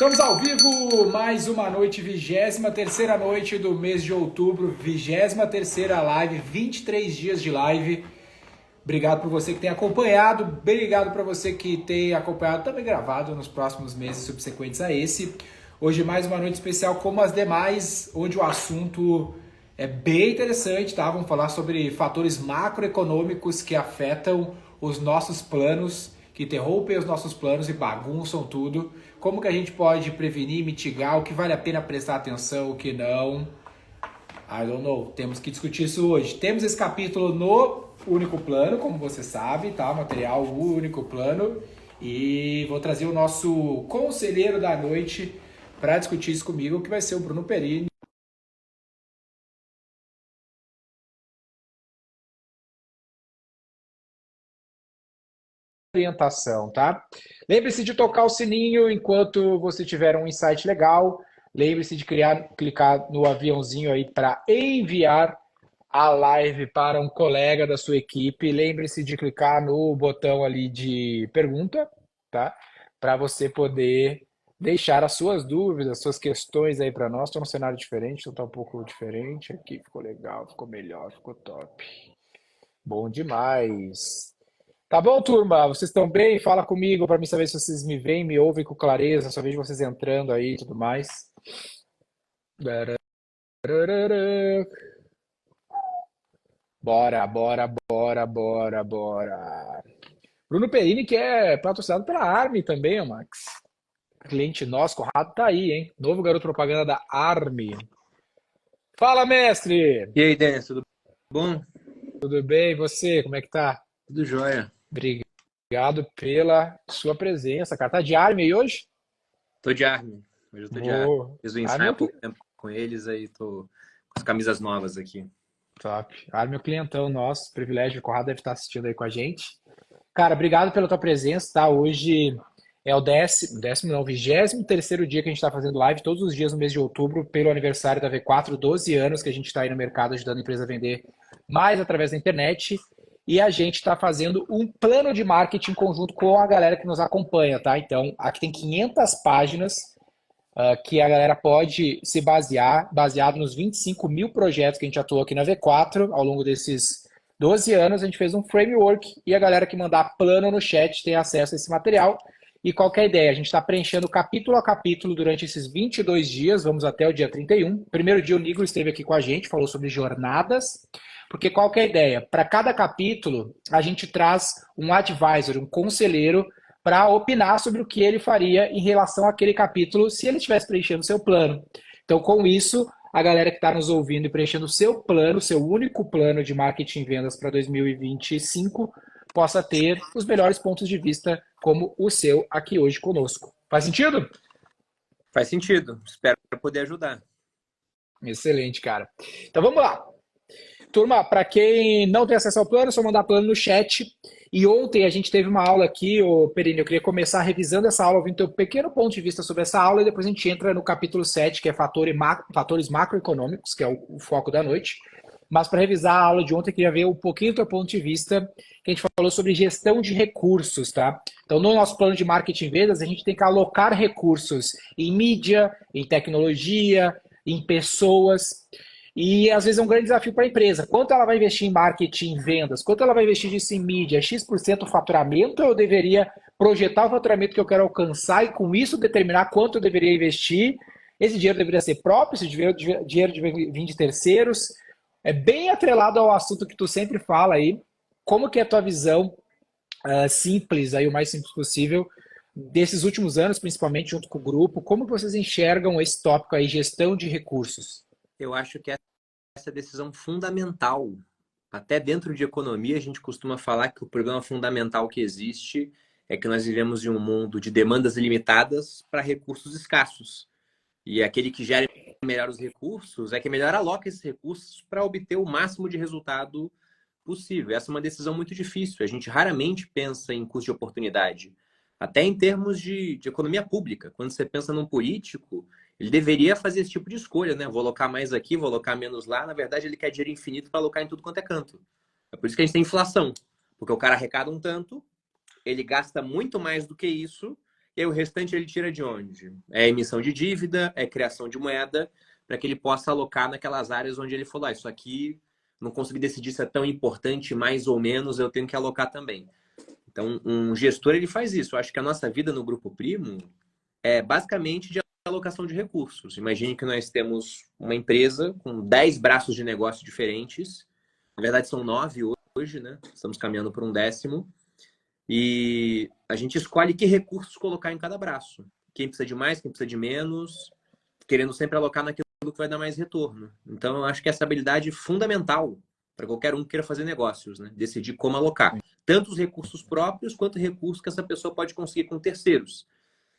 Estamos ao vivo, mais uma noite, 23ª noite do mês de outubro, 23ª live, 23 dias de live. Obrigado por você que tem acompanhado, obrigado para você que tem acompanhado também gravado nos próximos meses subsequentes a esse. Hoje mais uma noite especial como as demais, onde o assunto é bem interessante, tá? Vamos falar sobre fatores macroeconômicos que afetam os nossos planos, que interrompem os nossos planos e bagunçam tudo. Como que a gente pode prevenir, mitigar, o que vale a pena prestar atenção, o que não. I don't know. Temos que discutir isso hoje. Temos esse capítulo no Único Plano, como você sabe, tá? Material Único Plano. E vou trazer o nosso conselheiro da noite para discutir isso comigo, que vai ser o Bruno Perini. Orientação, tá? Lembre-se de tocar o sininho enquanto você tiver um insight legal. Lembre-se de clicar no aviãozinho aí para enviar a live para um colega da sua equipe. Lembre-se de clicar no botão ali de pergunta, tá? Para você poder deixar as suas dúvidas, suas questões aí para nós. Estou num cenário diferente, então tá um pouco diferente aqui. Ficou legal, ficou melhor, ficou top. Bom demais. Tá bom, turma? Vocês estão bem? Fala comigo para mim saber se vocês me veem, me ouvem com clareza. Só vejo vocês entrando aí e tudo mais. Bora, bora, bora, bora, bora. Bruno Perini, que é patrocinado pela Arme também, ó, Max. Cliente nosso, Conrado tá aí, hein? Novo garoto propaganda da Arme. Fala, mestre! E aí, Denis, tudo bom? Tudo bem? E você? Como é que tá? Tudo jóia. Obrigado pela sua presença, cara. Tá de Arme aí hoje? Tô de Armin. Hoje eu tô de Armin. Boa. Fiz o Arme é ensaio há o pouco tempo com eles, aí tô com as camisas novas aqui. top. Arme é o clientão nosso. Privilégio, o Conrado deve estar assistindo aí com a gente. Cara, obrigado pela tua presença, tá? Hoje é o décimo não, 23º dia que a gente está fazendo live, todos os dias no mês de outubro, pelo aniversário da V4, 12 anos que a gente está aí no mercado ajudando a empresa a vender mais através da internet. E a gente está fazendo um plano de marketing em conjunto com a galera que nos acompanha, tá? Então, aqui tem 500 páginas que a galera pode se basear, baseado nos 25 mil projetos que a gente atuou aqui na V4 ao longo desses 12 anos. A gente fez um framework e a galera que mandar plano no chat tem acesso a esse material. E qualquer ideia, a gente está preenchendo capítulo a capítulo durante esses 22 dias, vamos até o dia 31. Primeiro dia o Nigro esteve aqui com a gente, falou sobre jornadas, porque qualquer ideia, para cada capítulo a gente traz um advisor, um conselheiro, para opinar sobre o que ele faria em relação àquele capítulo se ele estivesse preenchendo o seu plano. Então, com isso, a galera que está nos ouvindo e preenchendo o seu plano, seu único plano de marketing e vendas para 2025, possa ter os melhores pontos de vista como o seu aqui hoje conosco. Faz sentido? Faz sentido. Espero poder ajudar. Excelente, cara. Então vamos lá. Turma, para quem não tem acesso ao plano, é só mandar plano no chat. E ontem a gente teve uma aula aqui, ô Perini, eu queria começar revisando essa aula, ouvindo teu pequeno ponto de vista sobre essa aula, e depois a gente entra no capítulo 7, que é fatores macroeconômicos, que é o foco da noite. Mas para revisar a aula de ontem, eu queria ver um pouquinho do teu ponto de vista, que a gente falou sobre gestão de recursos, tá? Então, no nosso plano de marketing e vendas, a gente tem que alocar recursos em mídia, em tecnologia, em pessoas. E às vezes é um grande desafio para a empresa. Quanto ela vai investir em marketing, em vendas? Quanto ela vai investir disso em mídia? X% do faturamento? Ou eu deveria projetar o faturamento que eu quero alcançar e com isso determinar quanto eu deveria investir? Esse dinheiro deveria ser próprio, esse dinheiro deveria vir de terceiros. É bem atrelado ao assunto que tu sempre fala aí. Como que é a tua visão simples, aí, o mais simples possível, desses últimos anos, principalmente junto com o grupo? Como vocês enxergam esse tópico aí, gestão de recursos? Eu acho que essa é a decisão fundamental. Até dentro de economia, a gente costuma falar que o problema fundamental que existe é que nós vivemos em um mundo de demandas ilimitadas para recursos escassos. E aquele que gera melhor os recursos é que melhor aloca esses recursos para obter o máximo de resultado possível. Essa é uma decisão muito difícil. A gente raramente pensa em custo de oportunidade. Até em termos de economia pública. Quando você pensa num político, ele deveria fazer esse tipo de escolha, né? Vou alocar mais aqui, vou alocar menos lá. Na verdade, ele quer dinheiro infinito para alocar em tudo quanto é canto. É por isso que a gente tem inflação. Porque o cara arrecada um tanto, ele gasta muito mais do que isso, e aí o restante ele tira de onde? É emissão de dívida, é criação de moeda, para que ele possa alocar naquelas áreas onde ele falou, isso aqui não consegui decidir se é tão importante, mais ou menos, eu tenho que alocar também. Então, um gestor, ele faz isso. Eu acho que a nossa vida no Grupo Primo é basicamente de alocação de recursos. Imagine que nós temos uma empresa com 10 braços de negócio diferentes. Na verdade, são 9 hoje, né? Estamos caminhando para um 10º. E a gente escolhe que recursos colocar em cada braço. Quem precisa de mais, quem precisa de menos, querendo sempre alocar naquilo que vai dar mais retorno. Então, eu acho que essa habilidade é fundamental para qualquer um que queira fazer negócios, né? Decidir como alocar. Tanto os recursos próprios, quanto recursos que essa pessoa pode conseguir com terceiros.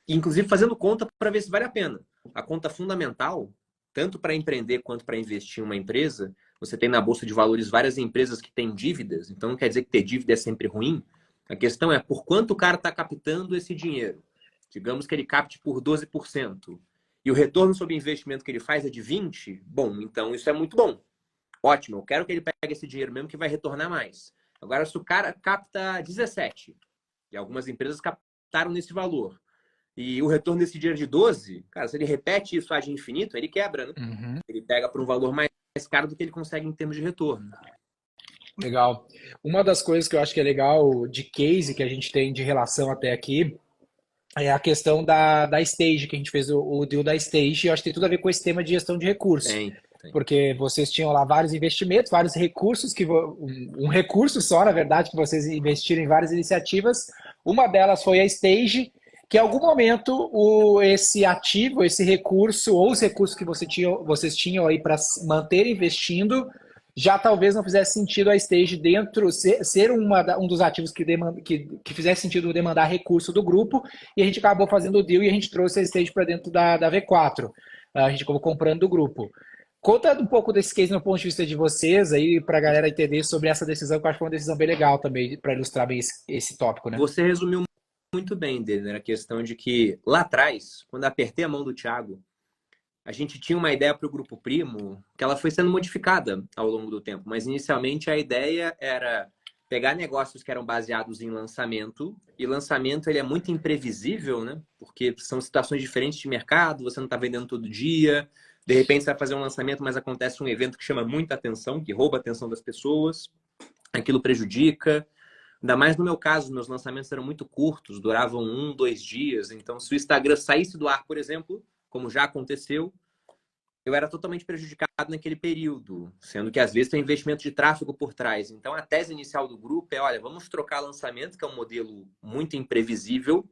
Inclusive fazendo conta para ver se vale a pena. A conta fundamental, tanto para empreender quanto para investir em uma empresa, você tem na Bolsa de Valores várias empresas que têm dívidas, então não quer dizer que ter dívida é sempre ruim. A questão é por quanto o cara está captando esse dinheiro. Digamos que ele capte por 12%. E o retorno sobre investimento que ele faz é de 20%, bom, então isso é muito bom. Ótimo, eu quero que ele pegue esse dinheiro mesmo que vai retornar mais. Agora, se o cara capta 17%, e algumas empresas captaram nesse valor, e o retorno desse dinheiro de 12%, cara, se ele repete isso ad infinito, ele quebra, né? Uhum. Ele pega por um valor mais caro do que ele consegue em termos de retorno. Legal. Uma das coisas que eu acho que é legal de case que a gente tem de relação até aqui é a questão da Stage, que a gente fez o deal da Stage, e eu acho que tem tudo a ver com esse tema de gestão de recursos. Tem. Porque vocês tinham lá vários investimentos, vários recursos, um recurso só, na verdade, que vocês investiram em várias iniciativas. Uma delas foi a Stage, que em algum momento esse ativo, esse recurso, ou os recursos que vocês tinham aí para manter investindo, já talvez não fizesse sentido a Stage dentro, ser um dos ativos que fizesse sentido demandar recurso do grupo, e a gente acabou fazendo o deal e a gente trouxe a Stage para dentro da V4. A gente acabou comprando do grupo. Conta um pouco desse case no ponto de vista de vocês aí, para a galera entender sobre essa decisão, que eu acho que foi uma decisão bem legal também, para ilustrar bem esse tópico, né? Você resumiu muito bem, Denner, a questão de que lá atrás, quando apertei a mão do Thiago, a gente tinha uma ideia para o Grupo Primo que ela foi sendo modificada ao longo do tempo, mas inicialmente a ideia era pegar negócios que eram baseados em lançamento, e lançamento ele é muito imprevisível, né? Porque são situações diferentes de mercado, você não está vendendo todo dia, de repente você vai fazer um lançamento, mas acontece um evento que chama muita atenção, que rouba a atenção das pessoas, aquilo prejudica. Ainda mais no meu caso, meus lançamentos eram muito curtos, duravam 1, 2 dias, então se o Instagram saísse do ar, por exemplo, como já aconteceu, eu era totalmente prejudicado naquele período, sendo que às vezes tem investimento de tráfego por trás. Então a tese inicial do grupo é, olha, vamos trocar lançamento, que é um modelo muito imprevisível,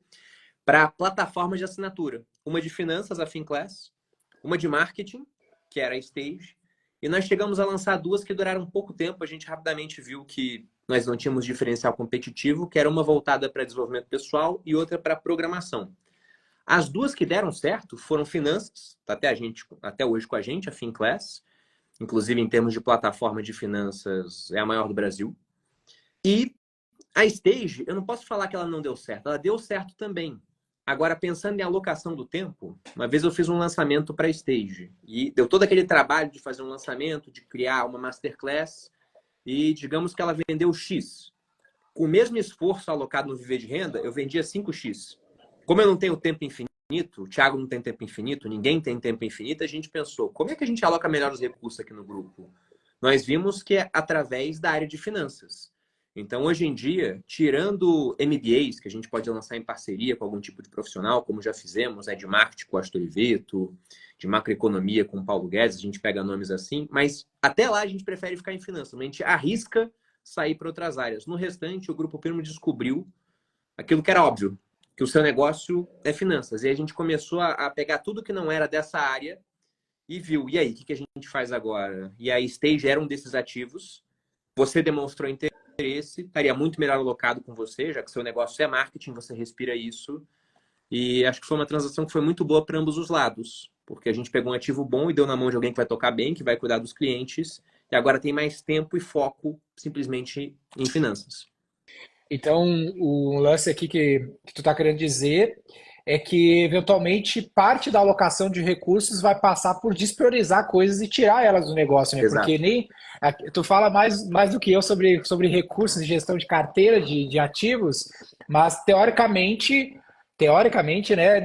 para plataformas de assinatura. Uma de finanças, a Finclass, uma de marketing, que era a Stage, e nós chegamos a lançar 2 que duraram pouco tempo. A gente rapidamente viu que nós não tínhamos diferencial competitivo, que era uma voltada para desenvolvimento pessoal e outra para programação. As 2 que deram certo foram finanças, tá até hoje com a gente, a Finclass, inclusive em termos de plataforma de finanças, é a maior do Brasil. E a Stage, eu não posso falar que ela não deu certo, ela deu certo também. Agora, pensando em alocação do tempo, uma vez eu fiz um lançamento para a Stage e deu todo aquele trabalho de fazer um lançamento, de criar uma masterclass e digamos que ela vendeu X. Com o mesmo esforço alocado no Viver de Renda, eu vendia 5X. Como eu não tenho tempo infinito, o Thiago não tem tempo infinito, ninguém tem tempo infinito, a gente pensou, como é que a gente aloca melhor os recursos aqui no grupo? Nós vimos que é através da área de finanças. Então, hoje em dia, tirando MBAs, que a gente pode lançar em parceria com algum tipo de profissional, como já fizemos, de marketing com o Astor Iveto, de macroeconomia com o Paulo Guedes, a gente pega nomes assim, mas até lá a gente prefere ficar em finanças, a gente arrisca sair para outras áreas. No restante, o Grupo Primo descobriu aquilo que era óbvio, que o seu negócio é finanças. E a gente começou a pegar tudo que não era dessa área e viu, e aí, o que a gente faz agora? E a Stage era um desses ativos, você demonstrou interesse, estaria muito melhor alocado com você, já que seu negócio é marketing, você respira isso. E acho que foi uma transação que foi muito boa para ambos os lados, porque a gente pegou um ativo bom e deu na mão de alguém que vai tocar bem, que vai cuidar dos clientes, e agora tem mais tempo e foco simplesmente em finanças. Então, o lance aqui que tu está querendo dizer é que, eventualmente, parte da alocação de recursos vai passar por despriorizar coisas e tirar elas do negócio, né? Exato. Porque nem tu fala mais do que eu sobre recursos, gestão de carteira de ativos, mas, teoricamente, teoricamente, né,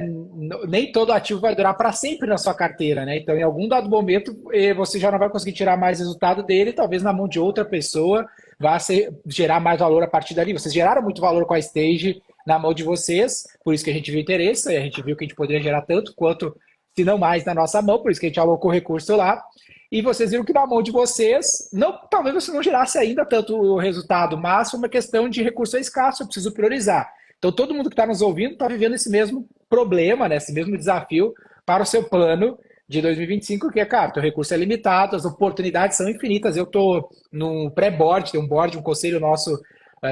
nem todo ativo vai durar para sempre na sua carteira, né? Então, em algum dado momento, você já não vai conseguir tirar mais resultado dele, talvez na mão de outra pessoa gerar mais valor a partir dali. Vocês geraram muito valor com a Stage na mão de vocês, por isso que a gente viu interesse, a gente viu que a gente poderia gerar tanto quanto, se não mais, na nossa mão, por isso que a gente alocou recurso lá. E vocês viram que na mão de vocês, não, talvez você não gerasse ainda tanto resultado, mas foi uma questão de recurso escasso, eu preciso priorizar. Então, todo mundo que está nos ouvindo está vivendo esse mesmo problema, né? Esse mesmo desafio para o seu plano de 2025, que é, cara, o recurso é limitado, as oportunidades são infinitas. Eu estou num pré-board, tem um board, um conselho nosso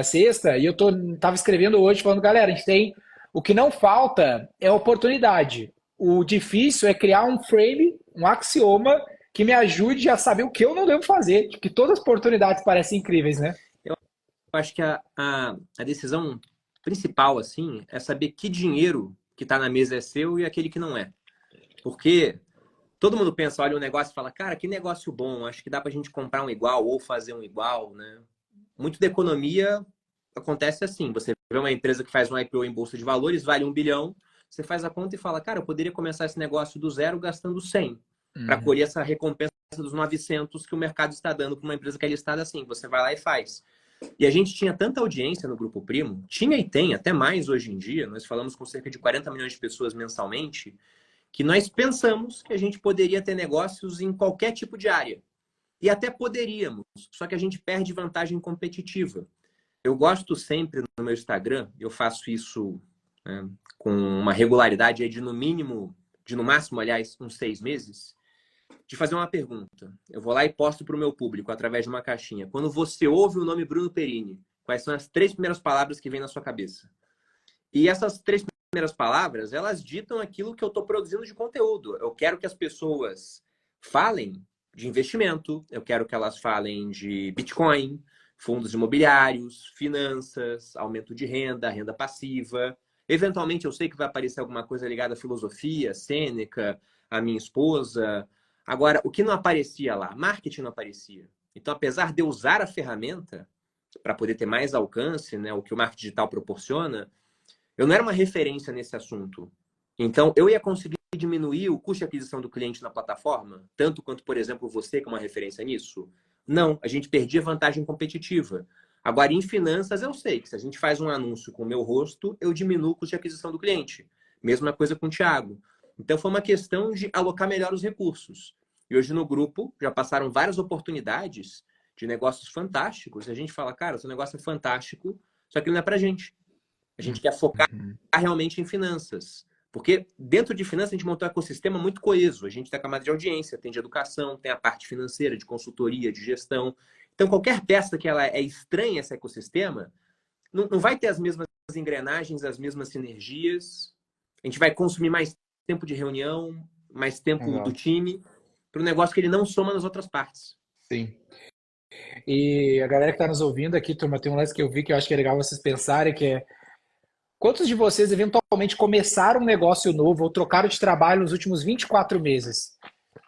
sexta, e eu estava escrevendo hoje falando, galera, a gente tem. O que não falta é oportunidade. O difícil é criar um frame, um axioma que me ajude a saber o que eu não devo fazer, porque todas as oportunidades parecem incríveis, né? Eu acho que a decisão principal, assim, é saber que dinheiro que está na mesa é seu e aquele que não é. Porque todo mundo pensa, olha o negócio e fala, cara, que negócio bom, acho que dá para a gente comprar um igual ou fazer um igual, né? Muito da economia acontece assim, você vê uma empresa que faz um IPO em bolsa de valores, vale 1 bilhão, você faz a conta e fala, cara, eu poderia começar esse negócio do zero gastando 100 para colher essa recompensa dos 900 que o mercado está dando para uma empresa que é listada assim. Você vai lá e faz. E a gente tinha tanta audiência no Grupo Primo, tinha e tem até mais hoje em dia, nós falamos com cerca de 40 milhões de pessoas mensalmente, que nós pensamos que a gente poderia ter negócios em qualquer tipo de área. E até poderíamos, só que a gente perde vantagem competitiva. Eu gosto sempre no meu Instagram, eu faço isso, né, com uma regularidade de no mínimo, de no máximo, aliás, uns 6 meses, de fazer uma pergunta. Eu vou lá e posto para o meu público através de uma caixinha. Quando você ouve o nome Bruno Perini, quais são as 3 primeiras palavras que vêm na sua cabeça? E essas 3 primeiras palavras, elas ditam aquilo que eu estou produzindo de conteúdo. Eu quero que as pessoas falem de investimento, eu quero que elas falem de Bitcoin, fundos imobiliários, finanças, aumento de renda, renda passiva. Eventualmente, eu sei que vai aparecer alguma coisa ligada à filosofia, Sêneca, a minha esposa. Agora, o que não aparecia lá? Marketing não aparecia. Então, apesar de eu usar a ferramenta para poder ter mais alcance, né, o que o marketing digital proporciona, eu não era uma referência nesse assunto. Então, eu ia conseguir diminuir o custo de aquisição do cliente na plataforma, tanto quanto, por exemplo, você, que é uma referência nisso? Não, a gente perdia vantagem competitiva. Agora, em finanças, eu sei que se a gente faz um anúncio com o meu rosto, eu diminuo o custo de aquisição do cliente. Mesma coisa com o Thiago. Então, foi uma questão de alocar melhor os recursos. E hoje no grupo já passaram várias oportunidades de negócios fantásticos. E a gente fala, cara, seu negócio é fantástico, só que não é pra gente. A gente quer focar realmente em finanças. Porque dentro de finanças a gente montou um ecossistema muito coeso. A gente tem a camada de audiência, tem de educação, tem a parte financeira, de consultoria, de gestão. Então, qualquer peça que ela é estranha a esse ecossistema, não vai ter as mesmas engrenagens, as mesmas sinergias. A gente vai consumir mais tempo de reunião, mais tempo do time, para um negócio que ele não soma nas outras partes. Sim. E a galera que está nos ouvindo aqui, turma, tem um lance que eu vi que eu acho que é legal vocês pensarem, que é quantos de vocês eventualmente começaram um negócio novo ou trocaram de trabalho nos últimos 24 meses?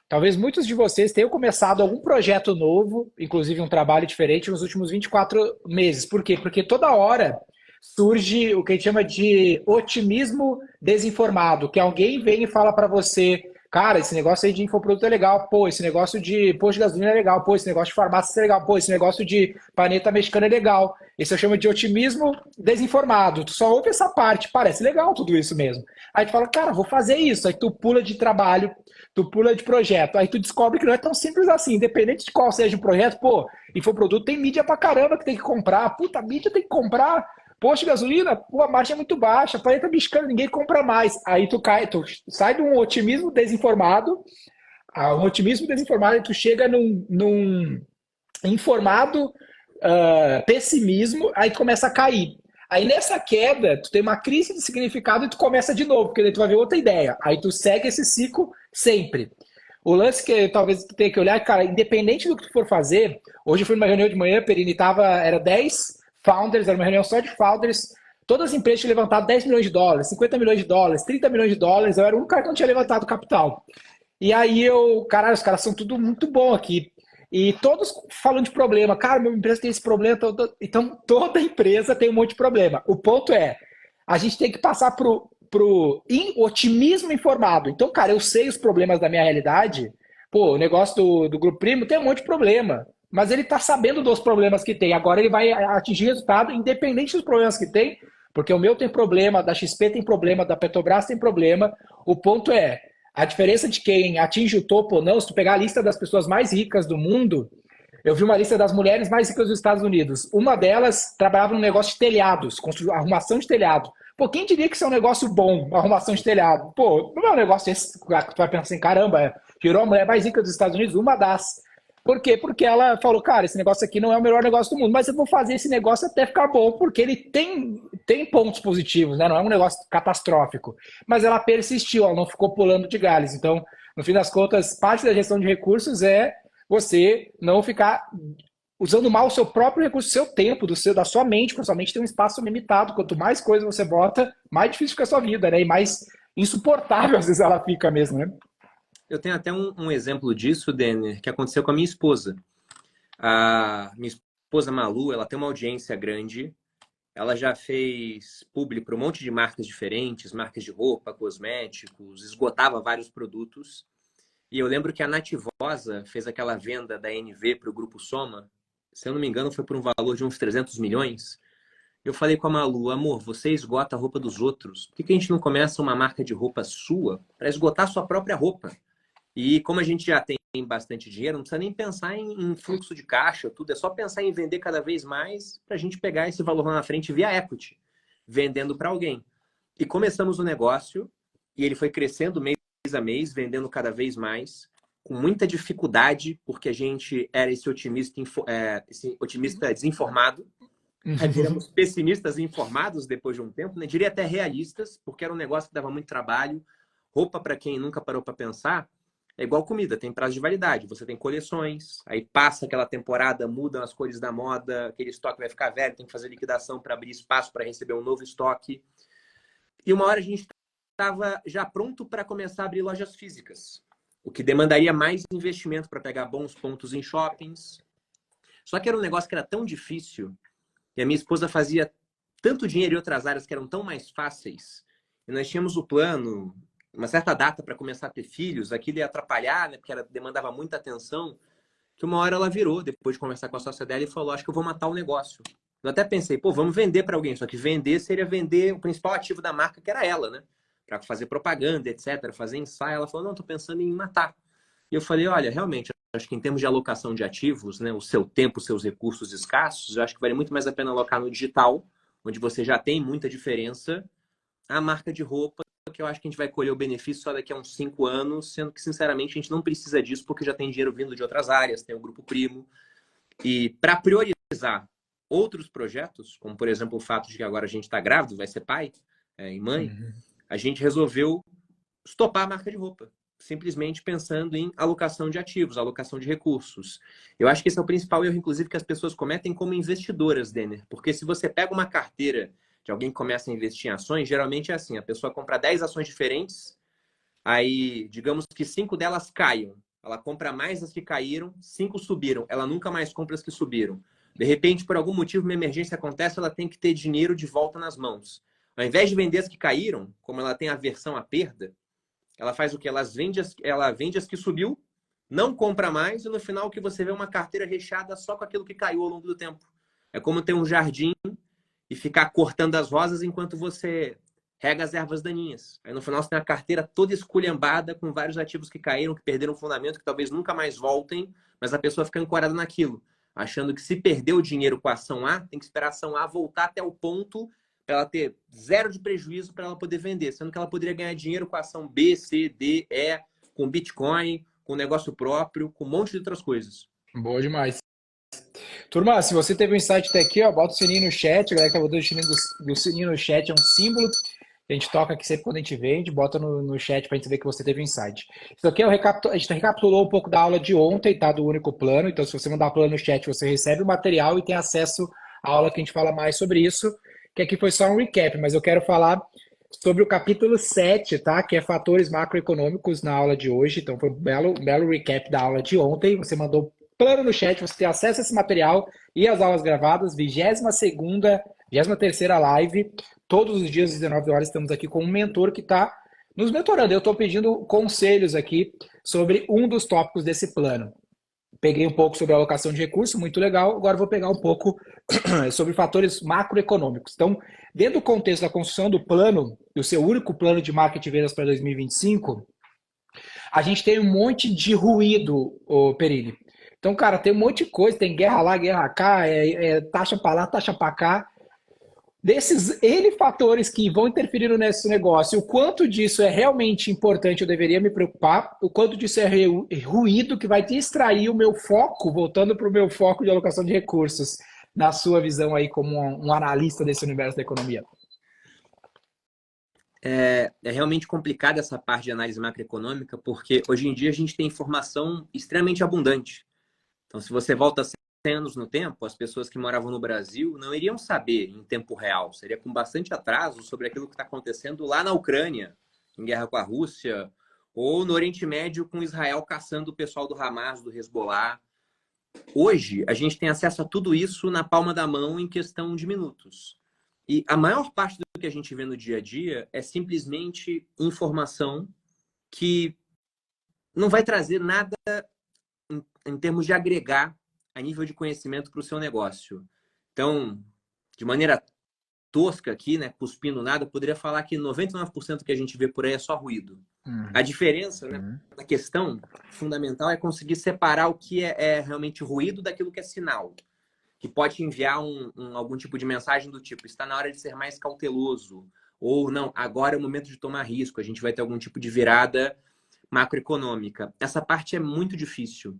Talvez muitos de vocês tenham começado algum projeto novo, inclusive um trabalho diferente, nos últimos 24 meses. Por quê? Porque toda hora surge o que a gente chama de otimismo desinformado, que alguém vem e fala para você, cara, esse negócio aí de infoproduto é legal, pô, esse negócio de posto de gasolina é legal, pô, esse negócio de farmácia é legal, pô, esse negócio de planeta mexicano é legal. Esse eu chamo de otimismo desinformado. Tu só ouve essa parte, parece legal tudo isso mesmo. Aí tu fala, cara, vou fazer isso. Aí tu pula de trabalho, tu pula de projeto. Aí tu descobre que não é tão simples assim. Independente de qual seja o projeto, pô, infoproduto tem mídia pra caramba que tem que comprar. Puta, mídia tem que comprar. Posto de gasolina, pô, a margem é muito baixa. Planeta mexicano, ninguém compra mais. Aí tu cai, tu sai de um otimismo desinformado, a um otimismo desinformado, e tu chega num informado pessimismo, aí tu começa a cair. Aí nessa queda, tu tem uma crise de significado e tu começa de novo, porque daí tu vai ver outra ideia. Aí tu segue esse ciclo sempre. O lance que talvez tu tenha que olhar, cara, independente do que tu for fazer, hoje eu fui numa reunião de manhã, Perini, era 10 founders, era uma reunião só de founders, todas as empresas tinham levantado 10 milhões de dólares, 50 milhões de dólares, 30 milhões de dólares, eu era o único cara que não tinha levantado capital. E aí caralho, os caras são tudo muito bom aqui. E todos falando de problema. Cara, minha empresa tem esse problema. Então, toda empresa tem um monte de problema. O ponto é, a gente tem que passar pro otimismo informado. Então, cara, eu sei os problemas da minha realidade. Pô, o negócio do Grupo Primo tem um monte de problema. Mas ele tá sabendo dos problemas que tem. Agora ele vai atingir resultado independente dos problemas que tem, porque o meu tem problema, da XP tem problema, da Petrobras tem problema. O ponto é, a diferença de quem atinge o topo ou não, se tu pegar a lista das pessoas mais ricas do mundo, eu vi uma lista das mulheres mais ricas dos Estados Unidos. Uma delas trabalhava num negócio de telhados, arrumação de telhado. Pô, quem diria que isso é um negócio bom, uma arrumação de telhado? Pô, não é um negócio esse, tu vai pensar assim, caramba, tirou a mulher mais rica dos Estados Unidos, uma das. Por quê? Porque ela falou, cara, esse negócio aqui não é o melhor negócio do mundo, mas eu vou fazer esse negócio até ficar bom, porque ele tem pontos positivos, né? Não é um negócio catastrófico. Mas ela persistiu, ela não ficou pulando de galhos. Então, no fim das contas, parte da gestão de recursos é você não ficar usando mal o seu próprio recurso, o seu tempo, da sua mente, porque a sua mente tem um espaço limitado. Quanto mais coisa você bota, mais difícil fica a sua vida, né? E mais insuportável às vezes ela fica mesmo, né? Eu tenho até um exemplo disso, Denner, que aconteceu com a minha esposa. A minha esposa Malu, ela tem uma audiência grande, ela já fez publi para um monte de marcas diferentes, marcas de roupa, cosméticos, esgotava vários produtos. E eu lembro que a Nativosa fez aquela venda da NV para o Grupo Soma, se eu não me engano foi por um valor de uns 300 milhões. Eu falei com a Malu, amor, você esgota a roupa dos outros, por que a gente não começa uma marca de roupa sua para esgotar sua própria roupa? E como a gente já tem bastante dinheiro, não precisa nem pensar em fluxo de caixa, tudo. É só pensar em vender cada vez mais para a gente pegar esse valor lá na frente via equity, vendendo para alguém. E começamos o negócio e ele foi crescendo mês a mês, vendendo cada vez mais, com muita dificuldade, porque a gente era esse otimista desinformado. Aí viramos pessimistas informados depois de um tempo, né? Diria até realistas, porque era um negócio que dava muito trabalho. Roupa, para quem nunca parou para pensar, é igual comida, tem prazo de validade. Você tem coleções, aí passa aquela temporada, mudam as cores da moda, aquele estoque vai ficar velho, tem que fazer liquidação para abrir espaço para receber um novo estoque. E uma hora a gente estava já pronto para começar a abrir lojas físicas, o que demandaria mais investimento para pegar bons pontos em shoppings. Só que era um negócio que era tão difícil, e a minha esposa fazia tanto dinheiro em outras áreas que eram tão mais fáceis, e nós tínhamos o plano, uma certa data para começar a ter filhos, aquilo ia atrapalhar, né, porque demandava muita atenção, que uma hora ela virou, depois de conversar com a sócia dela, e falou, acho que eu vou matar o negócio. Eu até pensei, pô, vamos vender para alguém, só que vender seria vender o principal ativo da marca, que era ela, né? Para fazer propaganda, etc., fazer ensaio. Ela falou, não, tô pensando em matar. E eu falei, olha, realmente, acho que em termos de alocação de ativos, né, o seu tempo, os seus recursos escassos, eu acho que vale muito mais a pena alocar no digital, onde você já tem muita diferença, a marca de roupa, que eu acho que a gente vai colher o benefício só daqui a uns 5 anos, sendo que, sinceramente, a gente não precisa disso, porque já tem dinheiro vindo de outras áreas, tem o Grupo Primo. E para priorizar outros projetos, como, por exemplo, o fato de que agora a gente está grávido, vai ser pai e mãe, a gente resolveu estopar a marca de roupa, simplesmente pensando em alocação de ativos, alocação de recursos. Eu acho que esse é o principal erro, inclusive, que as pessoas cometem como investidoras, Denner, porque se você pega uma carteira de alguém que começa a investir em ações, geralmente é assim, a pessoa compra 10 ações diferentes, aí, digamos que 5 delas caiam, ela compra mais as que caíram, 5 subiram, ela nunca mais compra as que subiram. De repente, por algum motivo, uma emergência acontece, ela tem que ter dinheiro de volta nas mãos. Ao invés de vender as que caíram, como ela tem aversão à perda, ela faz o quê? Ela vende as que subiu, não compra mais, e no final o que você vê é uma carteira recheada só com aquilo que caiu ao longo do tempo. É como ter um jardim e ficar cortando as rosas enquanto você rega as ervas daninhas. Aí no final você tem a carteira toda esculhambada com vários ativos que caíram, que perderam o fundamento, que talvez nunca mais voltem, mas a pessoa fica ancorada naquilo, achando que se perdeu o dinheiro com a ação A, tem que esperar a ação A voltar até o ponto para ela ter zero de prejuízo para ela poder vender, sendo que ela poderia ganhar dinheiro com a ação B, C, D, E, com Bitcoin, com negócio próprio, com um monte de outras coisas. Boa demais. Turma, se você teve um insight até aqui, ó, bota o sininho no chat, a galera que botou o sininho do sininho no chat é um símbolo, a gente toca aqui sempre quando a gente vende, bota no chat pra gente ver que você teve um insight. Isso aqui é a gente recapitulou um pouco da aula de ontem, tá, do único plano, então se você mandar o plano no chat, você recebe o material e tem acesso à aula que a gente fala mais sobre isso, que aqui foi só um recap, mas eu quero falar sobre o capítulo 7, tá, que é fatores macroeconômicos na aula de hoje, então foi um belo recap da aula de ontem, você mandou plano no chat, você tem acesso a esse material e as aulas gravadas, 22ª 23ª live. Todos os dias às 19 horas estamos aqui com um mentor que está nos mentorando. Eu estou pedindo conselhos aqui sobre um dos tópicos desse plano. Peguei um pouco sobre a alocação de recursos, muito legal. Agora vou pegar um pouco sobre fatores macroeconômicos. Então, dentro do contexto da construção do plano, do seu único plano de marketing e vendas para 2025, a gente tem um monte de ruído, Perini. Então, cara, tem um monte de coisa, tem guerra lá, guerra cá, taxa para lá, taxa para cá. Desses N fatores que vão interferir nesse negócio, o quanto disso é realmente importante, eu deveria me preocupar, o quanto disso é ruído que vai distrair o meu foco, voltando para o meu foco de alocação de recursos, na sua visão aí como um analista desse universo da economia. É realmente complicada essa parte de análise macroeconômica, porque hoje em dia a gente tem informação extremamente abundante. Então, se você volta 100 anos no tempo, as pessoas que moravam no Brasil não iriam saber em tempo real, seria com bastante atraso sobre aquilo que está acontecendo lá na Ucrânia, em guerra com a Rússia, ou no Oriente Médio com Israel caçando o pessoal do Hamas, do Hezbollah. Hoje, a gente tem acesso a tudo isso na palma da mão em questão de minutos. E a maior parte do que a gente vê no dia a dia é simplesmente informação que não vai trazer nada em termos de agregar a nível de conhecimento para o seu negócio. Então, de maneira tosca aqui, né, cuspindo nada, eu poderia falar que 99% que a gente vê por aí é só ruído. A diferença, né, a questão fundamental é conseguir separar o que é realmente ruído daquilo que é sinal, que pode enviar algum tipo de mensagem do tipo, está na hora de ser mais cauteloso, ou não, agora é o momento de tomar risco, a gente vai ter algum tipo de virada macroeconômica. Essa parte é muito difícil.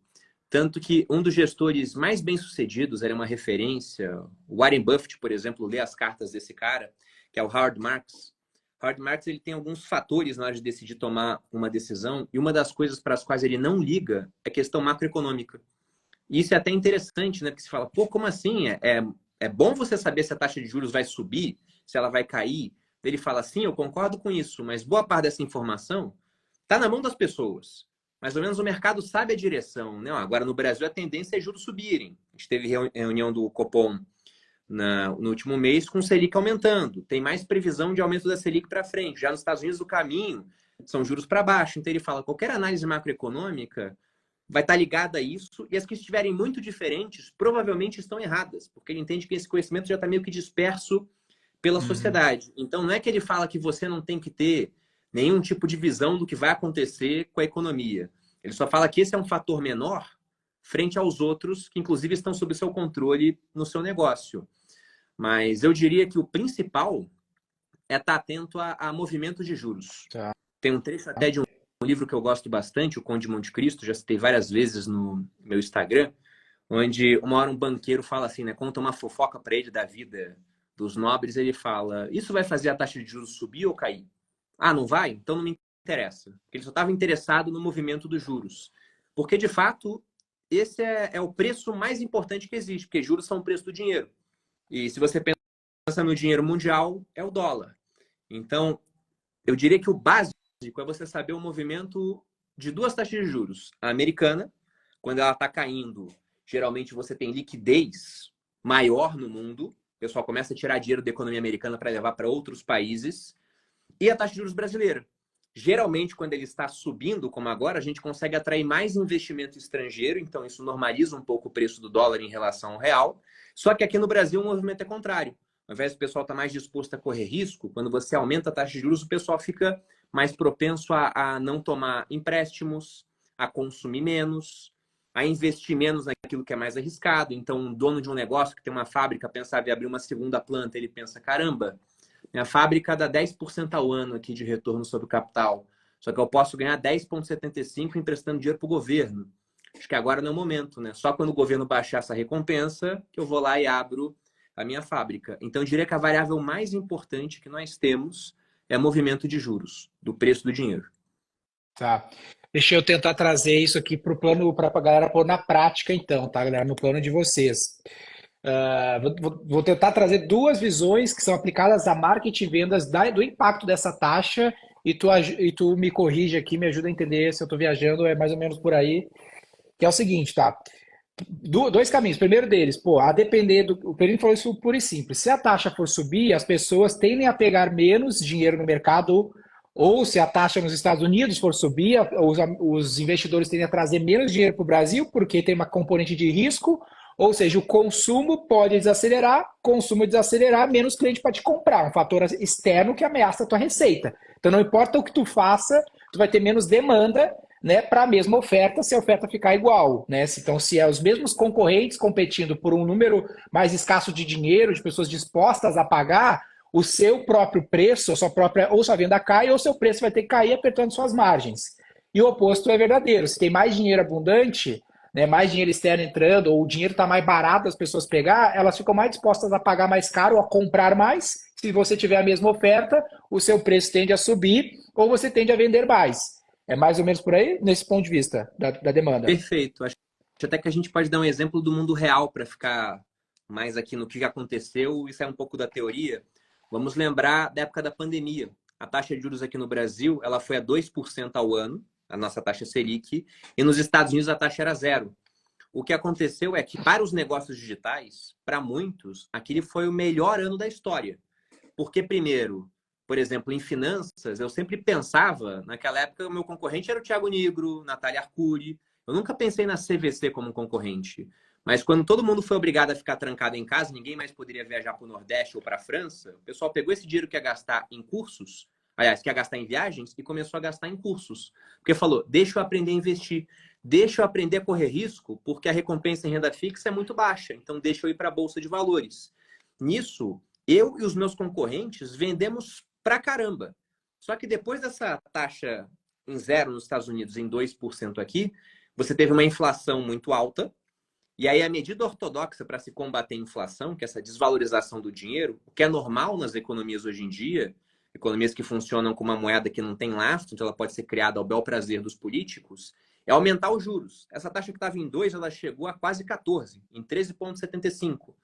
Tanto que um dos gestores mais bem-sucedidos, era uma referência, o Warren Buffett, por exemplo, lê as cartas desse cara, que é o Howard Marks. Howard Marks, ele tem alguns fatores na hora de decidir tomar uma decisão, e uma das coisas para as quais ele não liga é questão macroeconômica. E isso é até interessante, né? Porque se fala, pô, como assim? É bom você saber se a taxa de juros vai subir, se ela vai cair. Ele fala assim, eu concordo com isso, mas boa parte dessa informação está na mão das pessoas. Mais ou menos o mercado sabe a direção, né? Agora, no Brasil, a tendência é juros subirem. A gente teve reunião do Copom no último mês com o Selic aumentando. Tem mais previsão de aumento da Selic para frente. Já nos Estados Unidos, o caminho são juros para baixo. Então, ele fala, qualquer análise macroeconômica vai estar ligada a isso, e as que estiverem muito diferentes provavelmente estão erradas, porque ele entende que esse conhecimento já está meio que disperso pela sociedade. Então, não é que ele fala que você não tem que ter nenhum tipo de visão do que vai acontecer com a economia. Ele só fala que esse é um fator menor frente aos outros, que inclusive estão sob seu controle no seu negócio. Mas eu diria que o principal é estar atento a movimento de juros. Tá. Tem um trecho até de um livro que eu gosto bastante, O Conde de Monte Cristo, já citei várias vezes no meu Instagram, onde uma hora um banqueiro fala assim, né, conta uma fofoca para ele da vida dos nobres, ele fala, isso vai fazer a taxa de juros subir ou cair? Ah, não vai? Então não me interessa. Ele só estava interessado no movimento dos juros. Porque, de fato, esse é o preço mais importante que existe, porque juros são o preço do dinheiro. E se você pensa no dinheiro mundial, é o dólar. Então, eu diria que o básico é você saber o movimento de duas taxas de juros. A americana, quando ela está caindo, geralmente você tem liquidez maior no mundo. O pessoal começa a tirar dinheiro da economia americana para levar para outros países. E a taxa de juros brasileira. Geralmente, quando ele está subindo, como agora, a gente consegue atrair mais investimento estrangeiro, então isso normaliza um pouco o preço do dólar em relação ao real. Só que aqui no Brasil o movimento é contrário. Ao invés do pessoal estar mais disposto a correr risco, quando você aumenta a taxa de juros, o pessoal fica mais propenso a não tomar empréstimos, a consumir menos, a investir menos naquilo que é mais arriscado. Então, um dono de um negócio que tem uma fábrica, pensava em abrir uma segunda planta, ele pensa, caramba, minha fábrica dá 10% ao ano aqui de retorno sobre o capital. Só que eu posso ganhar 10,75% emprestando dinheiro para o governo. Acho que agora não é o momento, né? Só quando o governo baixar essa recompensa que eu vou lá e abro a minha fábrica. Então, eu diria que a variável mais importante que nós temos é o movimento de juros, do preço do dinheiro. Tá. Deixa eu tentar trazer isso aqui para o plano, para a galera pôr na prática, então, tá, galera? No plano de vocês. Vou tentar trazer duas visões que são aplicadas a marketing e vendas do impacto dessa taxa e tu me corrige aqui, me ajuda a entender se eu estou viajando, é mais ou menos por aí, que é o seguinte, tá? Dois caminhos. Primeiro deles, pô, a depender do. O Perini falou isso puro e simples. Se a taxa for subir, as pessoas tendem a pegar menos dinheiro no mercado, ou se a taxa nos Estados Unidos for subir, os investidores tendem a trazer menos dinheiro para o Brasil, porque tem uma componente de risco, ou seja, o consumo pode desacelerar, consumo desacelerar, menos cliente para te comprar, um fator externo que ameaça a tua receita. Então não importa o que tu faça, tu vai ter menos demanda, né, para a mesma oferta, se a oferta ficar igual, né? Então, se é os mesmos concorrentes competindo por um número mais escasso de dinheiro, de pessoas dispostas a pagar, o seu próprio preço, ou sua venda cai, ou seu preço vai ter que cair apertando suas margens. E o oposto é verdadeiro. Se tem mais dinheiro abundante, né, mais dinheiro externo entrando, ou o dinheiro está mais barato das pessoas pegar, elas ficam mais dispostas a pagar mais caro, a comprar mais. Se você tiver a mesma oferta, o seu preço tende a subir, ou você tende a vender mais. É mais ou menos por aí, nesse ponto de vista da demanda. Perfeito. Acho até que a gente pode dar um exemplo do mundo real para ficar mais aqui no que já aconteceu. Isso é um pouco da teoria. Vamos lembrar da época da pandemia. A taxa de juros aqui no Brasil, ela foi a 2% ao ano, a nossa taxa Selic, e nos Estados Unidos a taxa era zero. O que aconteceu é que para os negócios digitais, para muitos, aquele foi o melhor ano da história. Porque, primeiro, por exemplo, em finanças, eu sempre pensava, naquela época, o meu concorrente era o Thiago Nigro, Natália Arcuri. Eu nunca pensei na CVC como concorrente. Mas quando todo mundo foi obrigado a ficar trancado em casa, ninguém mais poderia viajar para o Nordeste ou para a França, o pessoal pegou esse dinheiro que ia gastar em cursos, aliás, que ia gastar em viagens, e começou a gastar em cursos. Porque falou, deixa eu aprender a investir, deixa eu aprender a correr risco, porque a recompensa em renda fixa é muito baixa, então deixa eu ir para a Bolsa de Valores. Nisso, eu e os meus concorrentes vendemos pra caramba. Só que depois dessa taxa em zero nos Estados Unidos, em 2% aqui, você teve uma inflação muito alta. E aí a medida ortodoxa para se combater a inflação, que é essa desvalorização do dinheiro, o que é normal nas economias hoje em dia, economias que funcionam com uma moeda que não tem lastro, então ela pode ser criada ao bel prazer dos políticos, é aumentar os juros. Essa taxa que estava em 2, ela chegou a quase 14, em 13,75.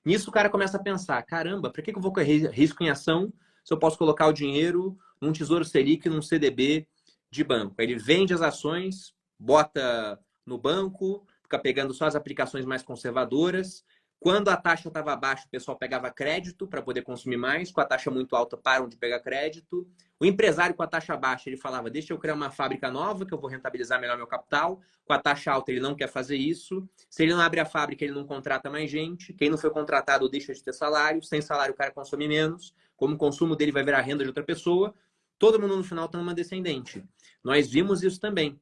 Nisso o cara começa a pensar, caramba, para que eu vou correr risco em ação se eu posso colocar o dinheiro num Tesouro Selic, num CDB de banco? Aí ele vende as ações, bota no banco, fica pegando só as aplicações mais conservadoras. Quando a taxa estava baixa, o pessoal pegava crédito para poder consumir mais. Com a taxa muito alta, param de pegar crédito. O empresário com a taxa baixa, ele falava, deixa eu criar uma fábrica nova, que eu vou rentabilizar melhor meu capital. Com a taxa alta, ele não quer fazer isso. Se ele não abre a fábrica, ele não contrata mais gente. Quem não foi contratado deixa de ter salário. Sem salário, o cara consome menos. Como o consumo dele vai virar renda de outra pessoa, todo mundo no final está numa descendente. Nós vimos isso também.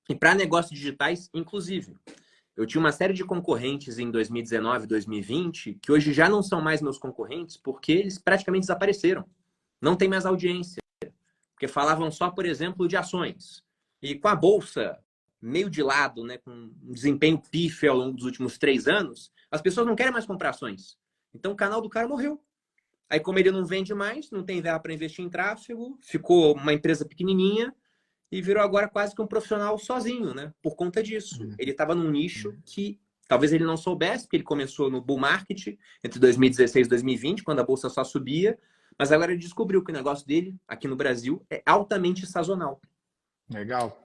E para negócios digitais, inclusive. Eu tinha uma série de concorrentes em 2019, 2020, que hoje já não são mais meus concorrentes, porque eles praticamente desapareceram. Não tem mais audiência. Porque falavam só, por exemplo, de ações. E com a bolsa meio de lado, né, com um desempenho pífio ao longo dos últimos 3 anos, as pessoas não querem mais comprar ações. Então o canal do cara morreu. Aí, como ele não vende mais, não tem verba para investir em tráfego, ficou uma empresa pequenininha, e virou agora quase que um profissional sozinho, né? Por conta disso. Ele estava num nicho que talvez ele não soubesse, porque ele começou no bull market entre 2016 e 2020, quando a bolsa só subia, mas agora ele descobriu que o negócio dele, aqui no Brasil, é altamente sazonal. Legal.